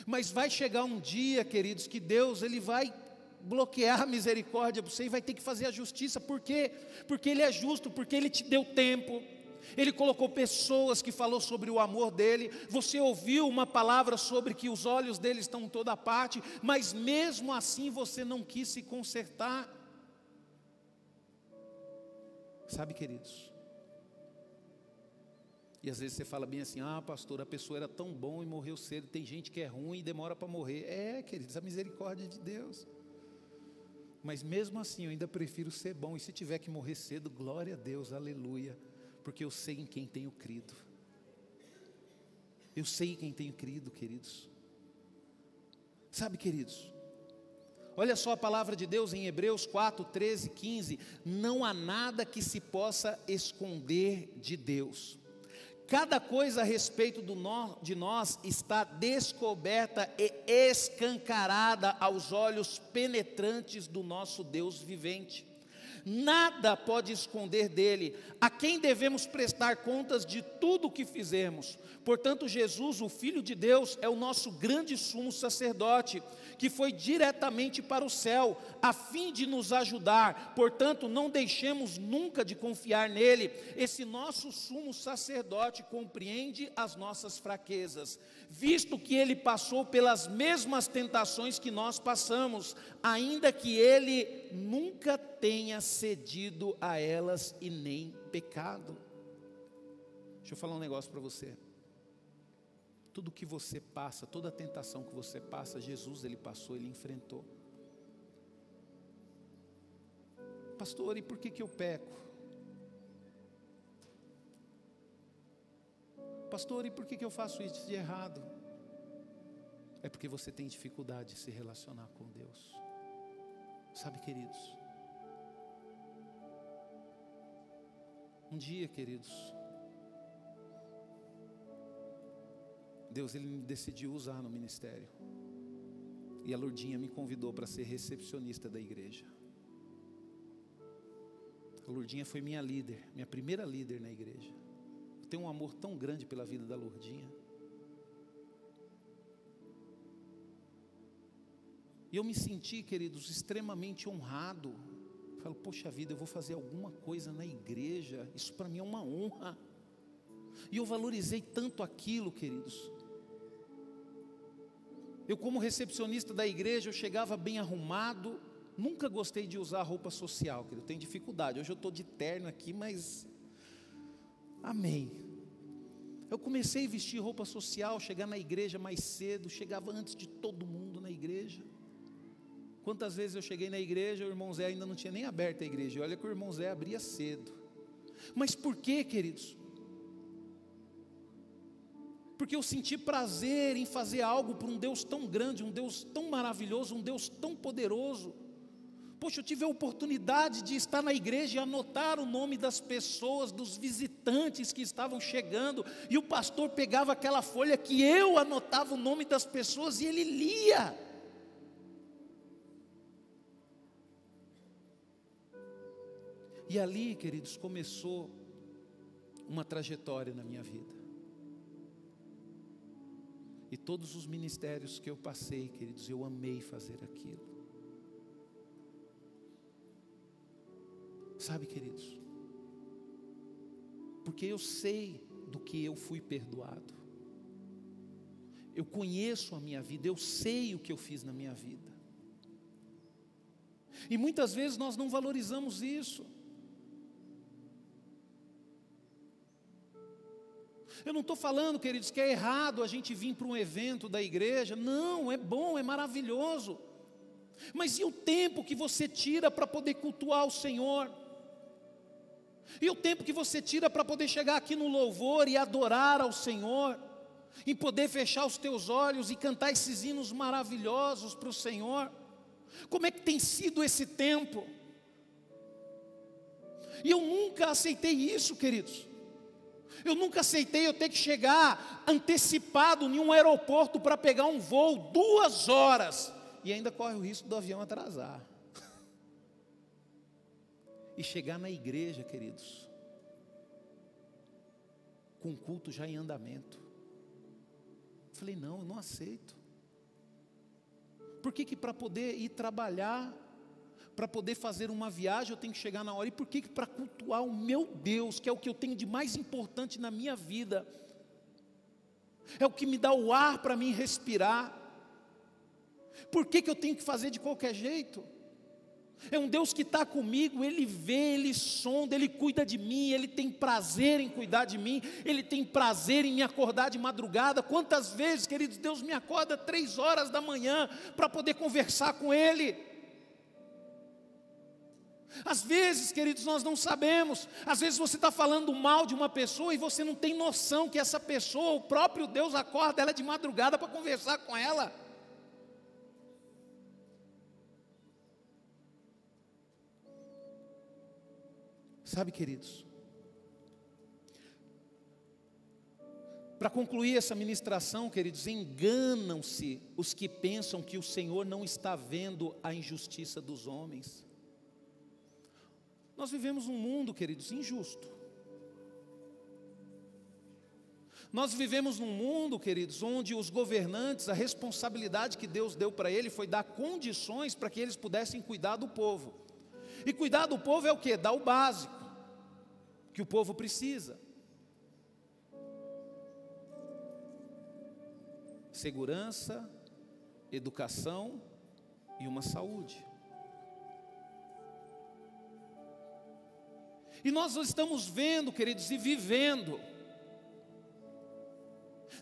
Mas vai chegar um dia, queridos, que Deus, Ele vai bloquear a misericórdia para você e vai ter que fazer a justiça. Por quê? Porque Ele é justo, porque Ele te deu tempo. Ele colocou pessoas que falou sobre o amor dele. Você ouviu uma palavra sobre que os olhos dele estão em toda parte, mas mesmo assim você não quis se consertar. Sabe, queridos? E às vezes você fala bem assim: ah, pastor, a pessoa era tão bom e morreu cedo. Tem gente que é ruim e demora para morrer. É, queridos, a misericórdia de Deus. Mas mesmo assim eu ainda prefiro ser bom. E se tiver que morrer cedo, glória a Deus, aleluia. Porque eu sei em quem tenho crido. Eu sei em quem tenho crido, queridos. Sabe, queridos, olha só a palavra de Deus em Hebreus 4, 13, 15. Não há nada que se possa esconder de Deus. Cada coisa a respeito de nós está descoberta e escancarada aos olhos penetrantes do nosso Deus vivente. Nada pode esconder dele. A quem devemos prestar contas de tudo o que fizermos. Portanto, Jesus, o Filho de Deus, é o nosso grande sumo sacerdote, que foi diretamente para o céu, a fim de nos ajudar. Portanto, não deixemos nunca de confiar nele. Esse nosso sumo sacerdote compreende as nossas fraquezas, visto que ele passou pelas mesmas tentações que nós passamos, ainda que ele nunca tenha cedido a elas e nem pecado. Deixa eu falar um negócio para você. Tudo que você passa, toda a tentação que você passa, Jesus, ele passou, ele enfrentou. Pastor, e por que eu peco? Pastor, e por que eu faço isso de errado? É porque você tem dificuldade de se relacionar com Deus. Sabe, queridos, um dia, queridos, Deus ele me decidiu usar no ministério. E a Lourdinha me convidou para ser recepcionista da igreja. A Lourdinha foi minha líder, minha primeira líder na igreja. Eu tenho um amor tão grande pela vida da Lourdinha. E eu me senti, queridos, extremamente honrado. Falo, poxa vida, eu vou fazer alguma coisa na igreja. Isso para mim é uma honra. E eu valorizei tanto aquilo, queridos. Eu como recepcionista da igreja, eu chegava bem arrumado. Nunca gostei de usar roupa social, querido. Eu tenho dificuldade. Hoje eu estou de terno aqui, mas... Amém. Eu comecei a vestir roupa social, chegar na igreja mais cedo. Chegava antes de todo mundo na igreja. Quantas vezes eu cheguei na igreja, o irmão Zé ainda não tinha nem aberto a igreja. Olha que o irmão Zé abria cedo. Mas por quê, queridos? Porque eu senti prazer em fazer algo para um Deus tão grande, um Deus tão maravilhoso, um Deus tão poderoso. Poxa, eu tive a oportunidade de estar na igreja e anotar o nome das pessoas, dos visitantes que estavam chegando, e o pastor pegava aquela folha que eu anotava o nome das pessoas e ele lia. E ali, queridos, começou uma trajetória na minha vida. E todos os ministérios que eu passei, queridos, eu amei fazer aquilo. Sabe, queridos, porque eu sei do que eu fui perdoado. Eu conheço a minha vida, eu sei o que eu fiz na minha vida. E muitas vezes nós não valorizamos isso. Eu não estou falando, queridos, que é errado a gente vir para um evento da igreja. Não, é bom, é maravilhoso. Mas e o tempo que você tira para poder cultuar o Senhor? E o tempo que você tira para poder chegar aqui no louvor e adorar ao Senhor? E poder fechar os teus olhos e cantar esses hinos maravilhosos para o Senhor? Como é que tem sido esse tempo? E eu nunca aceitei isso, queridos. Eu nunca aceitei eu ter que chegar antecipado em um aeroporto para pegar um voo 2 horas. E ainda corre o risco do avião atrasar. E chegar na igreja, queridos, com o culto já em andamento. Falei, não, eu não aceito. Por que para poder ir trabalhar, para poder fazer uma viagem, eu tenho que chegar na hora? E por que para cultuar o meu Deus, que é o que eu tenho de mais importante na minha vida, é o que me dá o ar para mim respirar, por que eu tenho que fazer de qualquer jeito? É um Deus que está comigo, Ele vê, Ele sonda, Ele cuida de mim, Ele tem prazer em cuidar de mim, Ele tem prazer em me acordar de madrugada. Quantas vezes, queridos, Deus me acorda 3 horas da manhã para poder conversar com Ele? Às vezes, queridos, nós não sabemos. Às vezes você está falando mal de uma pessoa e você não tem noção que essa pessoa, o próprio Deus acorda ela de madrugada para conversar com ela. Sabe, queridos, para concluir essa ministração, queridos, enganam-se os que pensam que o Senhor não está vendo a injustiça dos homens. Nós vivemos num mundo, queridos, injusto. Nós vivemos num mundo, queridos, onde os governantes, a responsabilidade que Deus deu para eles foi dar condições para que eles pudessem cuidar do povo. E cuidar do povo é o quê? Dar o básico que o povo precisa. Segurança, educação e uma saúde. E nós estamos vendo, queridos, e vivendo.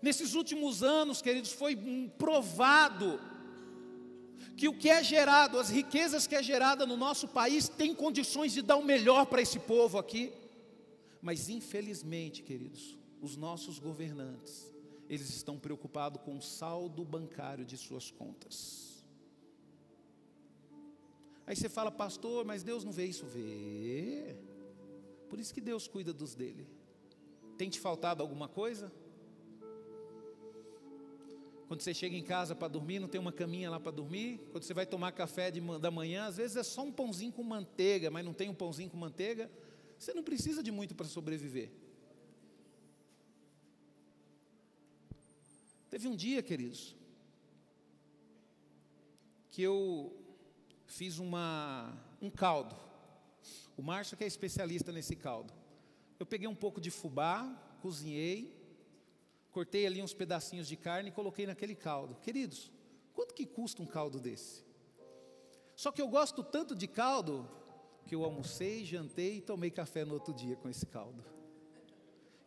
Nesses últimos anos, queridos, foi provado que o que é gerado, as riquezas que é gerada no nosso país, tem condições de dar o melhor para esse povo aqui. Mas infelizmente, queridos, os nossos governantes, eles estão preocupados com o saldo bancário de suas contas. Aí você fala, pastor, mas Deus não vê isso? Vê. Por isso que Deus cuida dos dele. Tem te faltado alguma coisa? Quando você chega em casa para dormir, não tem uma caminha lá para dormir? Quando você vai tomar café da manhã, às vezes é só um pãozinho com manteiga, mas não tem um pãozinho com manteiga, você não precisa de muito para sobreviver. Teve um dia, queridos, que eu fiz um caldo. O Márcio que é especialista nesse caldo. Eu peguei um pouco de fubá, cozinhei, cortei ali uns pedacinhos de carne e coloquei naquele caldo. Queridos, quanto que custa um caldo desse? Só que eu gosto tanto de caldo, que eu almocei, jantei e tomei café no outro dia com esse caldo.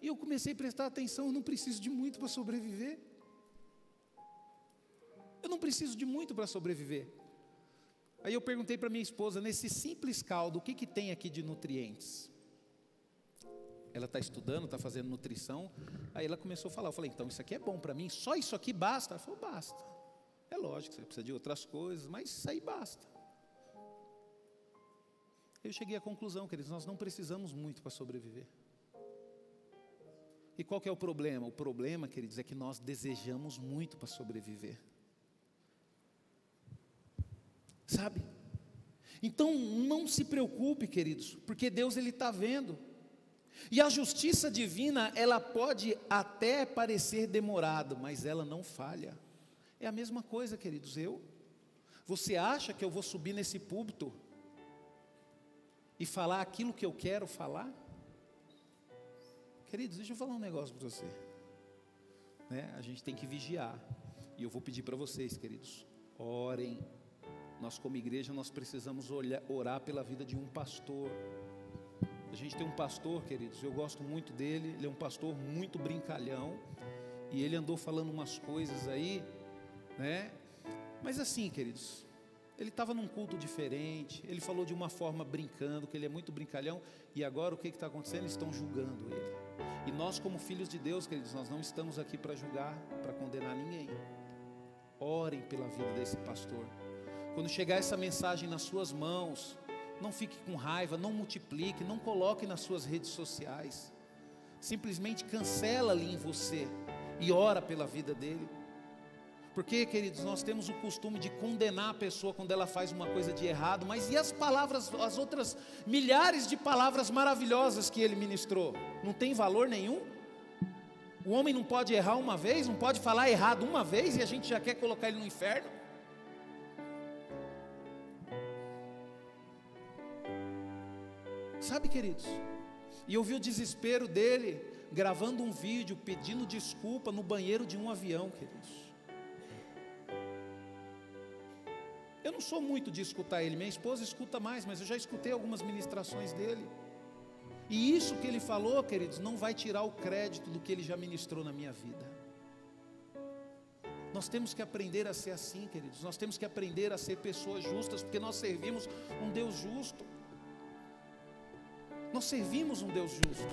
E eu comecei a prestar atenção, eu não preciso de muito para sobreviver. Eu não preciso de muito para sobreviver. Aí eu perguntei para minha esposa, nesse simples caldo, o que tem aqui de nutrientes? Ela está estudando, está fazendo nutrição. Aí ela começou a falar, eu falei, então isso aqui é bom para mim, só isso aqui basta? Ela falou, basta. É lógico, você precisa de outras coisas, mas isso aí basta. Eu cheguei à conclusão, queridos, nós não precisamos muito para sobreviver. E qual que é o problema? O problema, queridos, é que nós desejamos muito para sobreviver. Sabe? Então não se preocupe, queridos, porque Deus ele está vendo. E a justiça divina, ela pode até parecer demorada, mas ela não falha. É a mesma coisa, queridos, você acha que eu vou subir nesse púlpito e falar aquilo que eu quero falar? Queridos, deixa eu falar um negócio para você, né? A gente tem que vigiar, e eu vou pedir para vocês, queridos, orem. Nós como igreja, nós precisamos orar pela vida de um pastor. A gente tem um pastor, queridos, eu gosto muito dele, ele é um pastor muito brincalhão, e ele andou falando umas coisas aí, né? Mas assim, queridos, ele estava num culto diferente, ele falou de uma forma brincando, que ele é muito brincalhão, e agora o que está acontecendo? Eles estão julgando ele. E nós como filhos de Deus, queridos, nós não estamos aqui para julgar, para condenar ninguém. Orem pela vida desse pastor. Quando chegar essa mensagem nas suas mãos, não fique com raiva, não multiplique, não coloque nas suas redes sociais. Simplesmente cancela ali em você e ora pela vida dele. Porque, queridos, nós temos o costume de condenar a pessoa quando ela faz uma coisa de errado, mas e as palavras, as outras milhares de palavras maravilhosas que ele ministrou? Não tem valor nenhum? O homem não pode errar uma vez, não pode falar errado uma vez e a gente já quer colocar ele no inferno? Sabe, queridos, e eu vi o desespero dele, gravando um vídeo, pedindo desculpa no banheiro de um avião, queridos. Eu não sou muito de escutar ele, minha esposa escuta mais, mas eu já escutei algumas ministrações dele. E isso que ele falou, queridos, não vai tirar o crédito do que ele já ministrou na minha vida. Nós temos que aprender a ser assim, queridos, nós temos que aprender a ser pessoas justas, porque nós servimos um Deus justo. Nós servimos um Deus justo.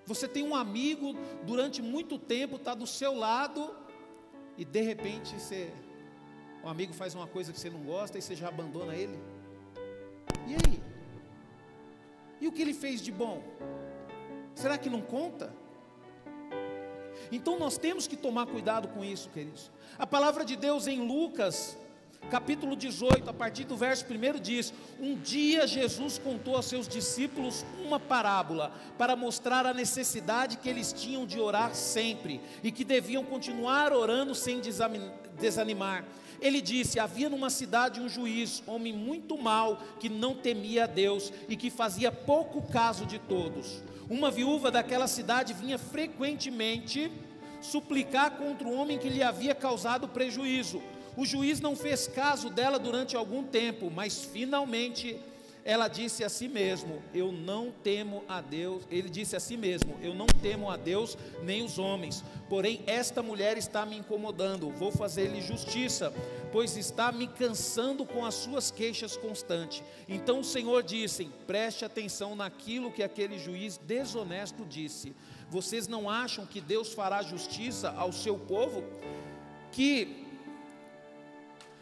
Você tem um amigo, durante muito tempo, está do seu lado, e de repente o amigo faz uma coisa que você não gosta, e você já abandona ele. E aí? E o que ele fez de bom? Será que não conta? Então nós temos que tomar cuidado com isso, queridos. A palavra de Deus em Lucas capítulo 18, a partir do verso 1 diz: um dia Jesus contou aos seus discípulos uma parábola, para mostrar a necessidade que eles tinham de orar sempre, e que deviam continuar orando sem desanimar. Ele disse: havia numa cidade um juiz, homem muito mau, que não temia a Deus, e que fazia pouco caso de todos. Uma viúva daquela cidade vinha frequentemente suplicar contra o homem que lhe havia causado prejuízo. O juiz não fez caso dela durante algum tempo, mas finalmente ela disse a si mesmo, eu não temo a Deus. Ele disse a si mesmo, eu não temo a Deus nem os homens, porém esta mulher está me incomodando, vou fazer-lhe justiça, pois está me cansando com as suas queixas constantes. Então o Senhor disse, preste atenção naquilo que aquele juiz desonesto disse. Vocês não acham que Deus fará justiça ao seu povo, que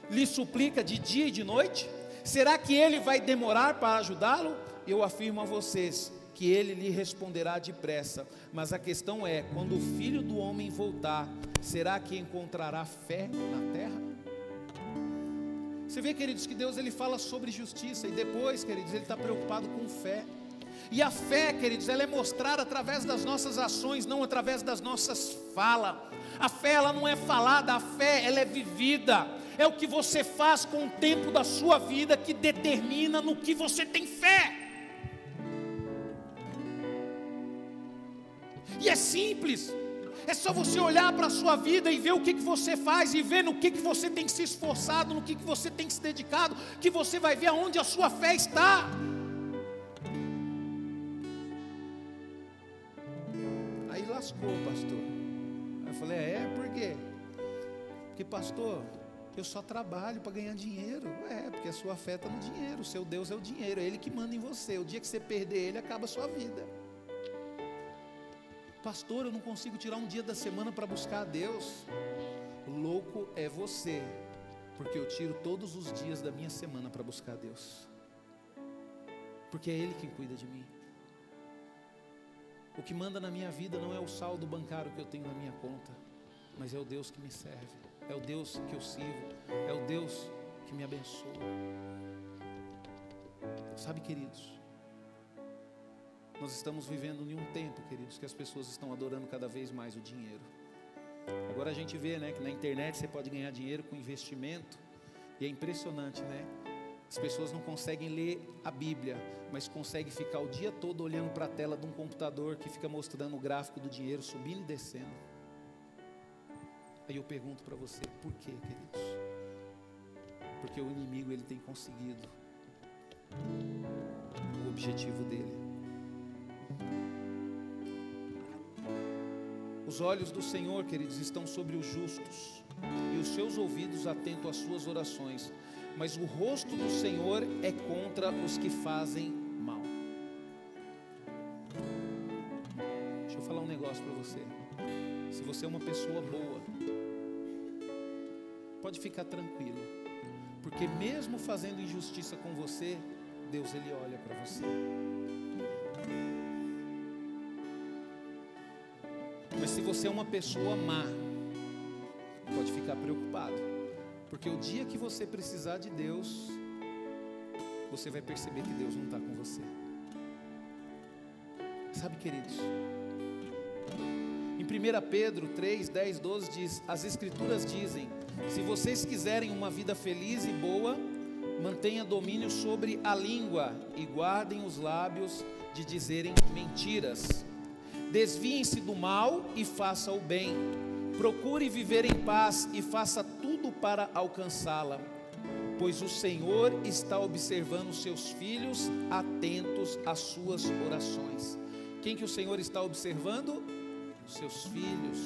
lhe suplica de dia e de noite? Será que ele vai demorar para ajudá-lo? Eu afirmo a vocês que ele lhe responderá depressa. Mas a questão é, quando o Filho do Homem voltar, será que encontrará fé na terra? Você vê, queridos, que Deus ele fala sobre justiça, e depois, queridos, ele está preocupado com fé. E a fé, queridos, ela é mostrada através das nossas ações, não através das nossas falas. A fé, ela não é falada, a fé, ela é vivida. É o que você faz com o tempo da sua vida que determina no que você tem fé. E é simples. É só você olhar para a sua vida e ver o que você faz, e ver no que você tem se esforçado, no que você tem se dedicado, que você vai ver aonde a sua fé está. Aí lascou, pastor. Aí eu falei, por quê? Porque, pastor, eu só trabalho para ganhar dinheiro. Porque a sua fé está no dinheiro. O seu Deus é o dinheiro, é Ele que manda em você. O dia que você perder Ele, acaba a sua vida. Pastor, eu não consigo tirar um dia da semana para buscar a Deus. Louco é você, porque eu tiro todos os dias da minha semana para buscar a Deus, porque é Ele quem cuida de mim. O que manda na minha vida não é o saldo bancário que eu tenho na minha conta, mas é o Deus que me serve, é o Deus que eu sirvo, é o Deus que me abençoa. Sabe, queridos, nós estamos vivendo em um tempo, queridos, que as pessoas estão adorando cada vez mais o dinheiro. Agora a gente vê, que na internet você pode ganhar dinheiro com investimento, e é impressionante, As pessoas não conseguem ler a Bíblia, mas conseguem ficar o dia todo olhando para a tela de um computador que fica mostrando o gráfico do dinheiro subindo e descendo. Aí eu pergunto para você, por quê, queridos? Porque o inimigo ele tem conseguido o objetivo dele. Os olhos do Senhor, queridos, estão sobre os justos, e os seus ouvidos atentos às suas orações, mas o rosto do Senhor é contra os que fazem mal. Deixa eu falar um negócio para você. Se você é uma pessoa boa, pode ficar tranquilo, porque mesmo fazendo injustiça com você, Deus ele olha para você. Mas se você é uma pessoa má, pode ficar preocupado, porque o dia que você precisar de Deus, você vai perceber que Deus não está com você. Sabe, queridos, em 1 Pedro 3, 10, 12 diz, as Escrituras dizem, se vocês quiserem uma vida feliz e boa, mantenha domínio sobre a língua e guardem os lábios de dizerem mentiras. Desviem-se do mal e faça o bem. Procure viver em paz e faça tudo para alcançá-la, pois o Senhor está observando seus filhos, atentos às suas orações. Quem que o Senhor está observando? Os seus filhos.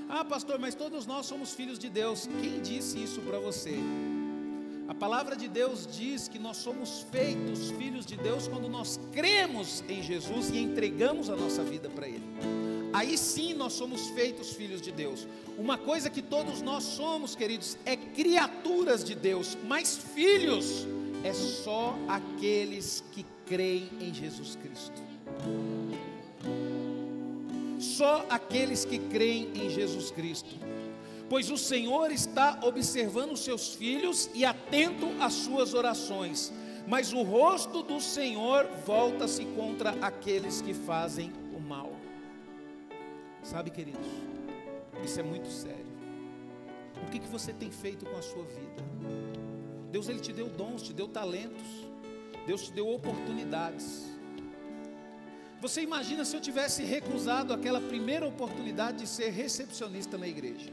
Ah, pastor, mas todos nós somos filhos de Deus. Quem disse isso para você? A palavra de Deus diz que nós somos feitos filhos de Deus quando nós cremos em Jesus e entregamos a nossa vida para Ele. Aí sim nós somos feitos filhos de Deus. Uma coisa que todos nós somos, queridos, é criaturas de Deus, mas filhos é só aqueles que creem em Jesus Cristo. Só aqueles que creem em Jesus Cristo. Pois o Senhor está observando os seus filhos e atento às suas orações, mas o rosto do Senhor volta-se contra aqueles que fazem o mal. Sabe, queridos, isso é muito sério. O que você tem feito com a sua vida? Deus ele te deu dons, te deu talentos, Deus te deu oportunidades. Você imagina se eu tivesse recusado aquela primeira oportunidade de ser recepcionista na igreja?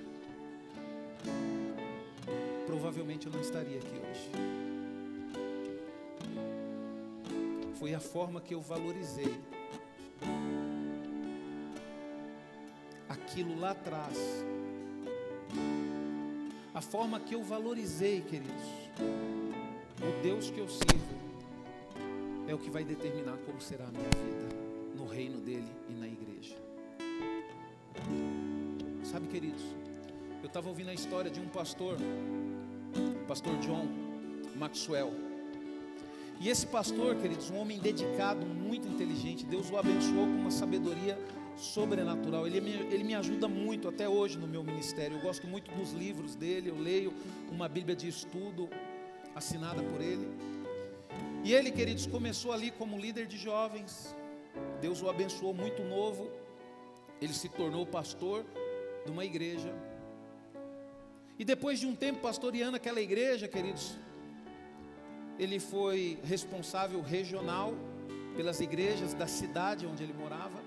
Provavelmente eu não estaria aqui hoje. foi a forma que eu valorizei aquilo lá atrás. A forma que eu valorizei, queridos, o Deus que eu sirvo é o que vai determinar como será a minha vida no reino dele e na igreja. Sabe, queridos, eu estava ouvindo a história de um pastor, o pastor John Maxwell. E esse pastor, queridos, um homem dedicado, muito inteligente, Deus o abençoou com uma sabedoria sobrenatural. Ele me ajuda muito até hoje no meu ministério. Eu gosto muito dos livros dele, eu leio uma Bíblia de estudo assinada por ele. E ele, queridos, começou ali como líder de jovens. Deus o abençoou muito novo. Ele se tornou pastor de uma igreja. E depois de um tempo pastoreando aquela igreja, queridos, ele foi responsável regional pelas igrejas da cidade onde ele morava.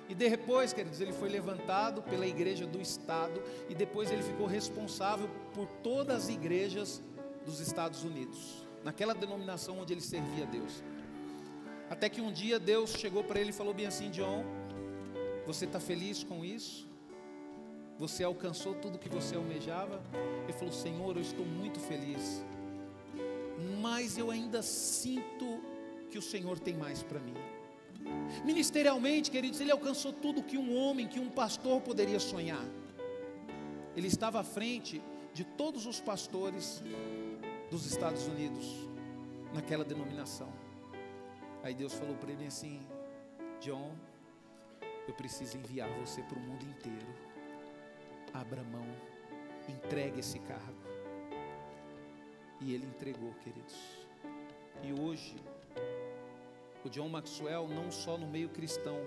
E depois, queridos, ele foi levantado pela igreja do estado. E depois ele ficou responsável por todas as igrejas dos Estados Unidos, naquela denominação onde ele servia a Deus. Até que um dia Deus chegou para ele e falou bem assim: John, você está feliz com isso? Você alcançou tudo que você almejava? Ele falou: Senhor, eu estou muito feliz, mas eu ainda sinto que o Senhor tem mais para mim. Ministerialmente, queridos, ele alcançou tudo que um homem, que um pastor poderia sonhar. Ele estava à frente de todos os pastores dos Estados Unidos, naquela denominação. Aí Deus falou para ele assim: John, eu preciso enviar você para o mundo inteiro. Abra mão, entregue esse cargo. E ele entregou, queridos. E hoje, o John Maxwell, não só no meio cristão,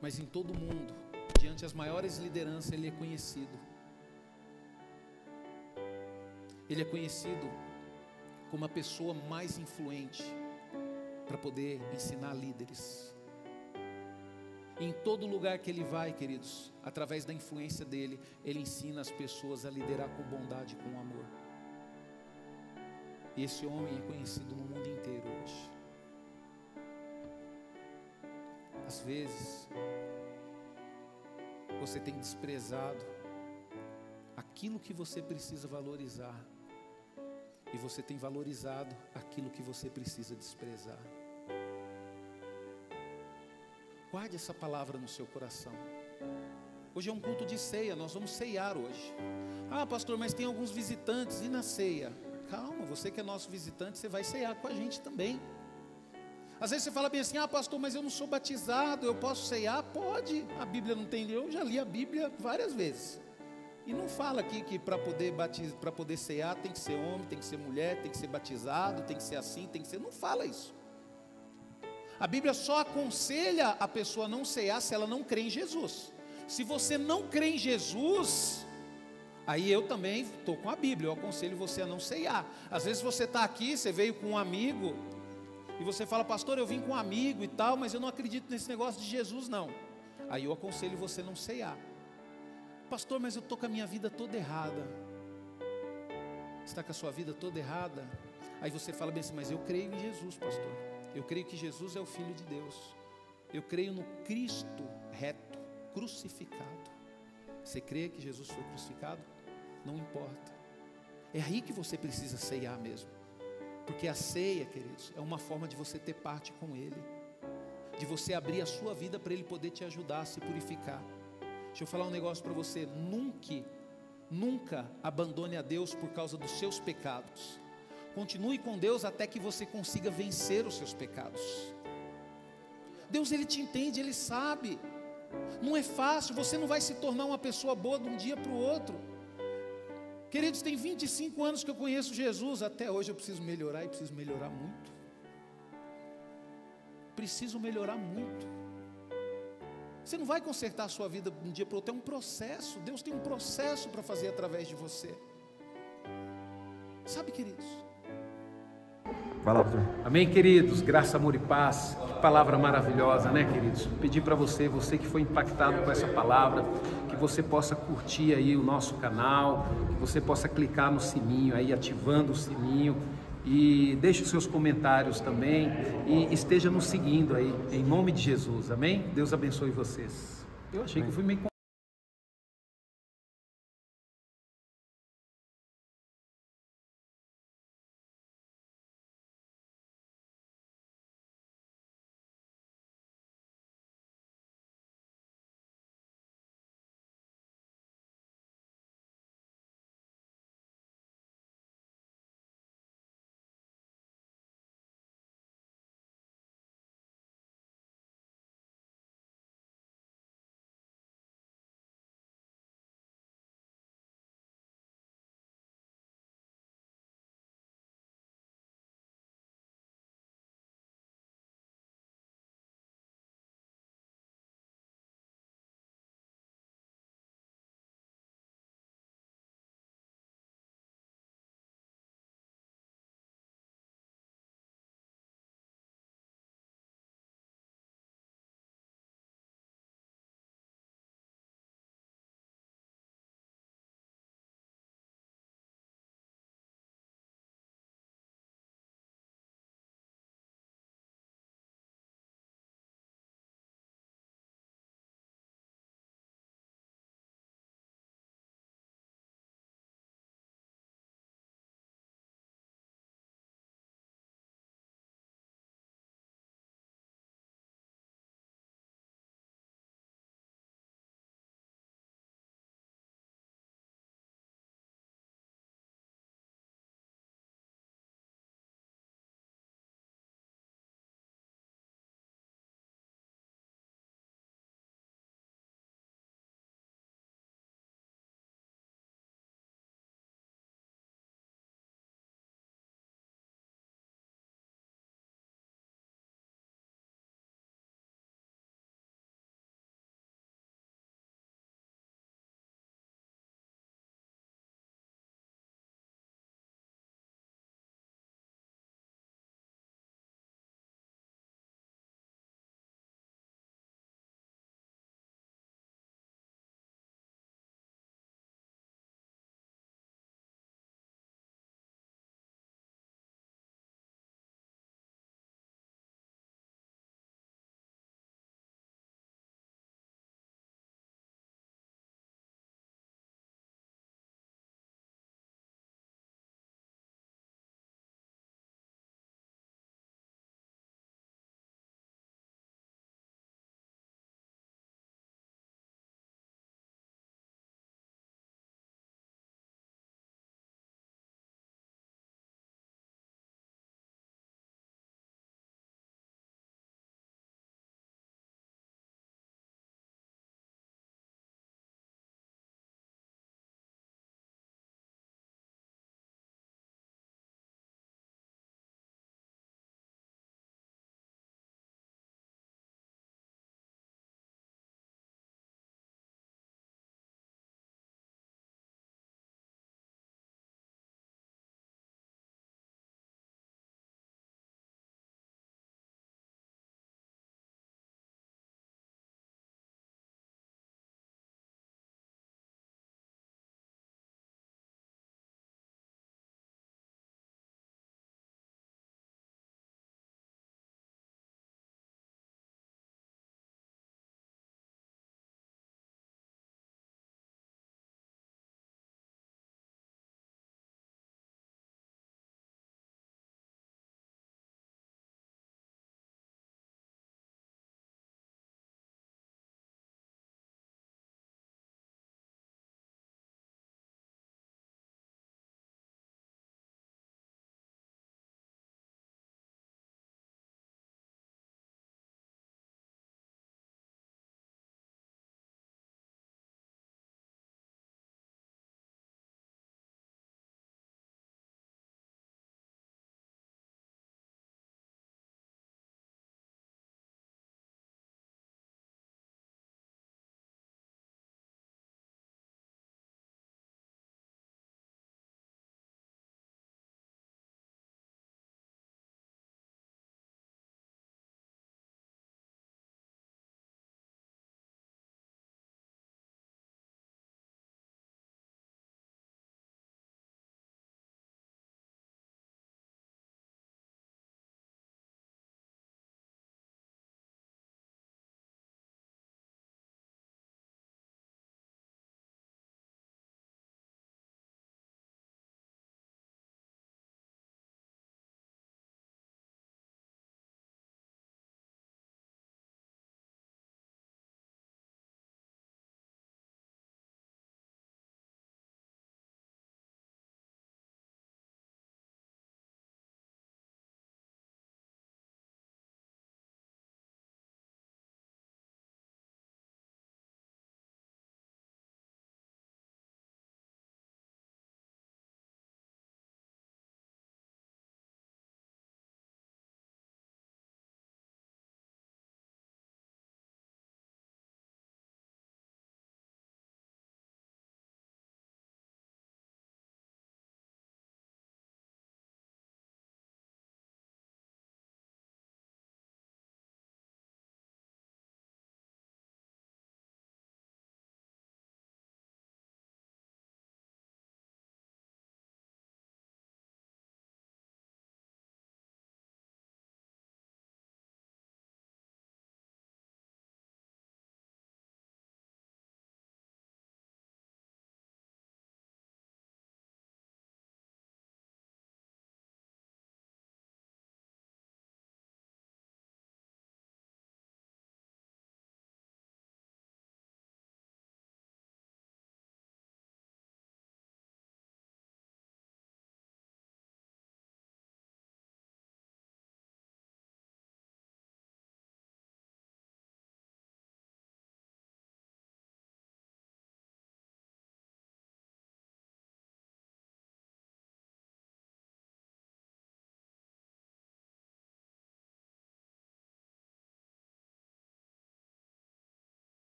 mas em todo o mundo, diante das maiores lideranças, ele é conhecido. Ele é conhecido como a pessoa mais influente para poder ensinar líderes. Em todo lugar que ele vai, queridos, através da influência dele, ele ensina as pessoas a liderar com bondade, com amor. E esse homem é conhecido no mundo inteiro hoje. Às vezes, você tem desprezado aquilo que você precisa valorizar, e você tem valorizado aquilo que você precisa desprezar. Guarde essa palavra no seu coração. Hoje é um culto de ceia, nós vamos ceiar hoje. Ah, pastor, mas tem alguns visitantes, e na ceia? Calma, você que é nosso visitante, você vai ceiar com a gente também. Às vezes você fala bem assim: ah, pastor, mas eu não sou batizado, eu posso ceiar? Pode, a Bíblia não tem, eu já li a Bíblia várias vezes. E não fala aqui que para poder ceiar tem que ser homem, tem que ser mulher, tem que ser batizado, tem que ser assim, tem que ser, não fala isso. A Bíblia só aconselha a pessoa a não ceiar se ela não crê em Jesus. Se você não crê em Jesus, aí eu também estou com a Bíblia, eu aconselho você a não ceiar. Às vezes você está aqui, você veio com um amigo, e você fala: pastor, eu vim com um amigo e tal, mas eu não acredito nesse negócio de Jesus não. Aí eu aconselho você a não ceiar. Pastor, mas eu estou com a minha vida toda errada. Você está com a sua vida toda errada? Aí você fala bem assim: mas eu creio em Jesus, pastor. Eu creio que Jesus é o Filho de Deus. Eu creio no Cristo reto, crucificado. Você crê que Jesus foi crucificado? Não importa. É aí que você precisa ceiar mesmo. Porque a ceia, queridos, é uma forma de você ter parte com Ele, de você abrir a sua vida para Ele poder te ajudar a se purificar. Deixa eu falar um negócio para você: nunca abandone a Deus por causa dos seus pecados. Continue com Deus até que você consiga vencer os seus pecados. Deus, Ele te entende, Ele sabe. Não é fácil, você não vai se tornar uma pessoa boa de um dia para o outro. Queridos, tem 25 anos que eu conheço Jesus, até hoje eu preciso melhorar, e preciso melhorar muito. Preciso melhorar muito. Você não vai consertar a sua vida de um dia para o outro, é um processo. Deus tem um processo para fazer através de você. Sabe, queridos? Fala, pastor. Amém, queridos, graça, amor e paz. Que palavra maravilhosa, né, queridos? Pedir para você que foi impactado com essa palavra, que você possa curtir aí o nosso canal, que você possa clicar no sininho aí, ativando o sininho, e deixe os seus comentários também e esteja nos seguindo aí, em nome de Jesus, amém? Deus abençoe vocês. Eu achei que eu fui meio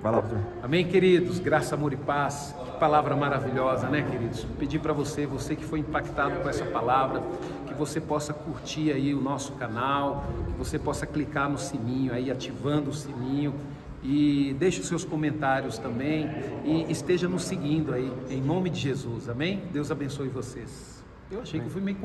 Vai lá, pastor. Amém, queridos? Graça, amor e paz. Que palavra maravilhosa, né, queridos? Pedir para você que foi impactado com essa palavra, que você possa curtir aí o nosso canal, que você possa clicar no sininho aí, ativando o sininho, e deixe os seus comentários também e esteja nos seguindo aí, em nome de Jesus. Amém? Deus abençoe vocês. Eu achei que eu fui meio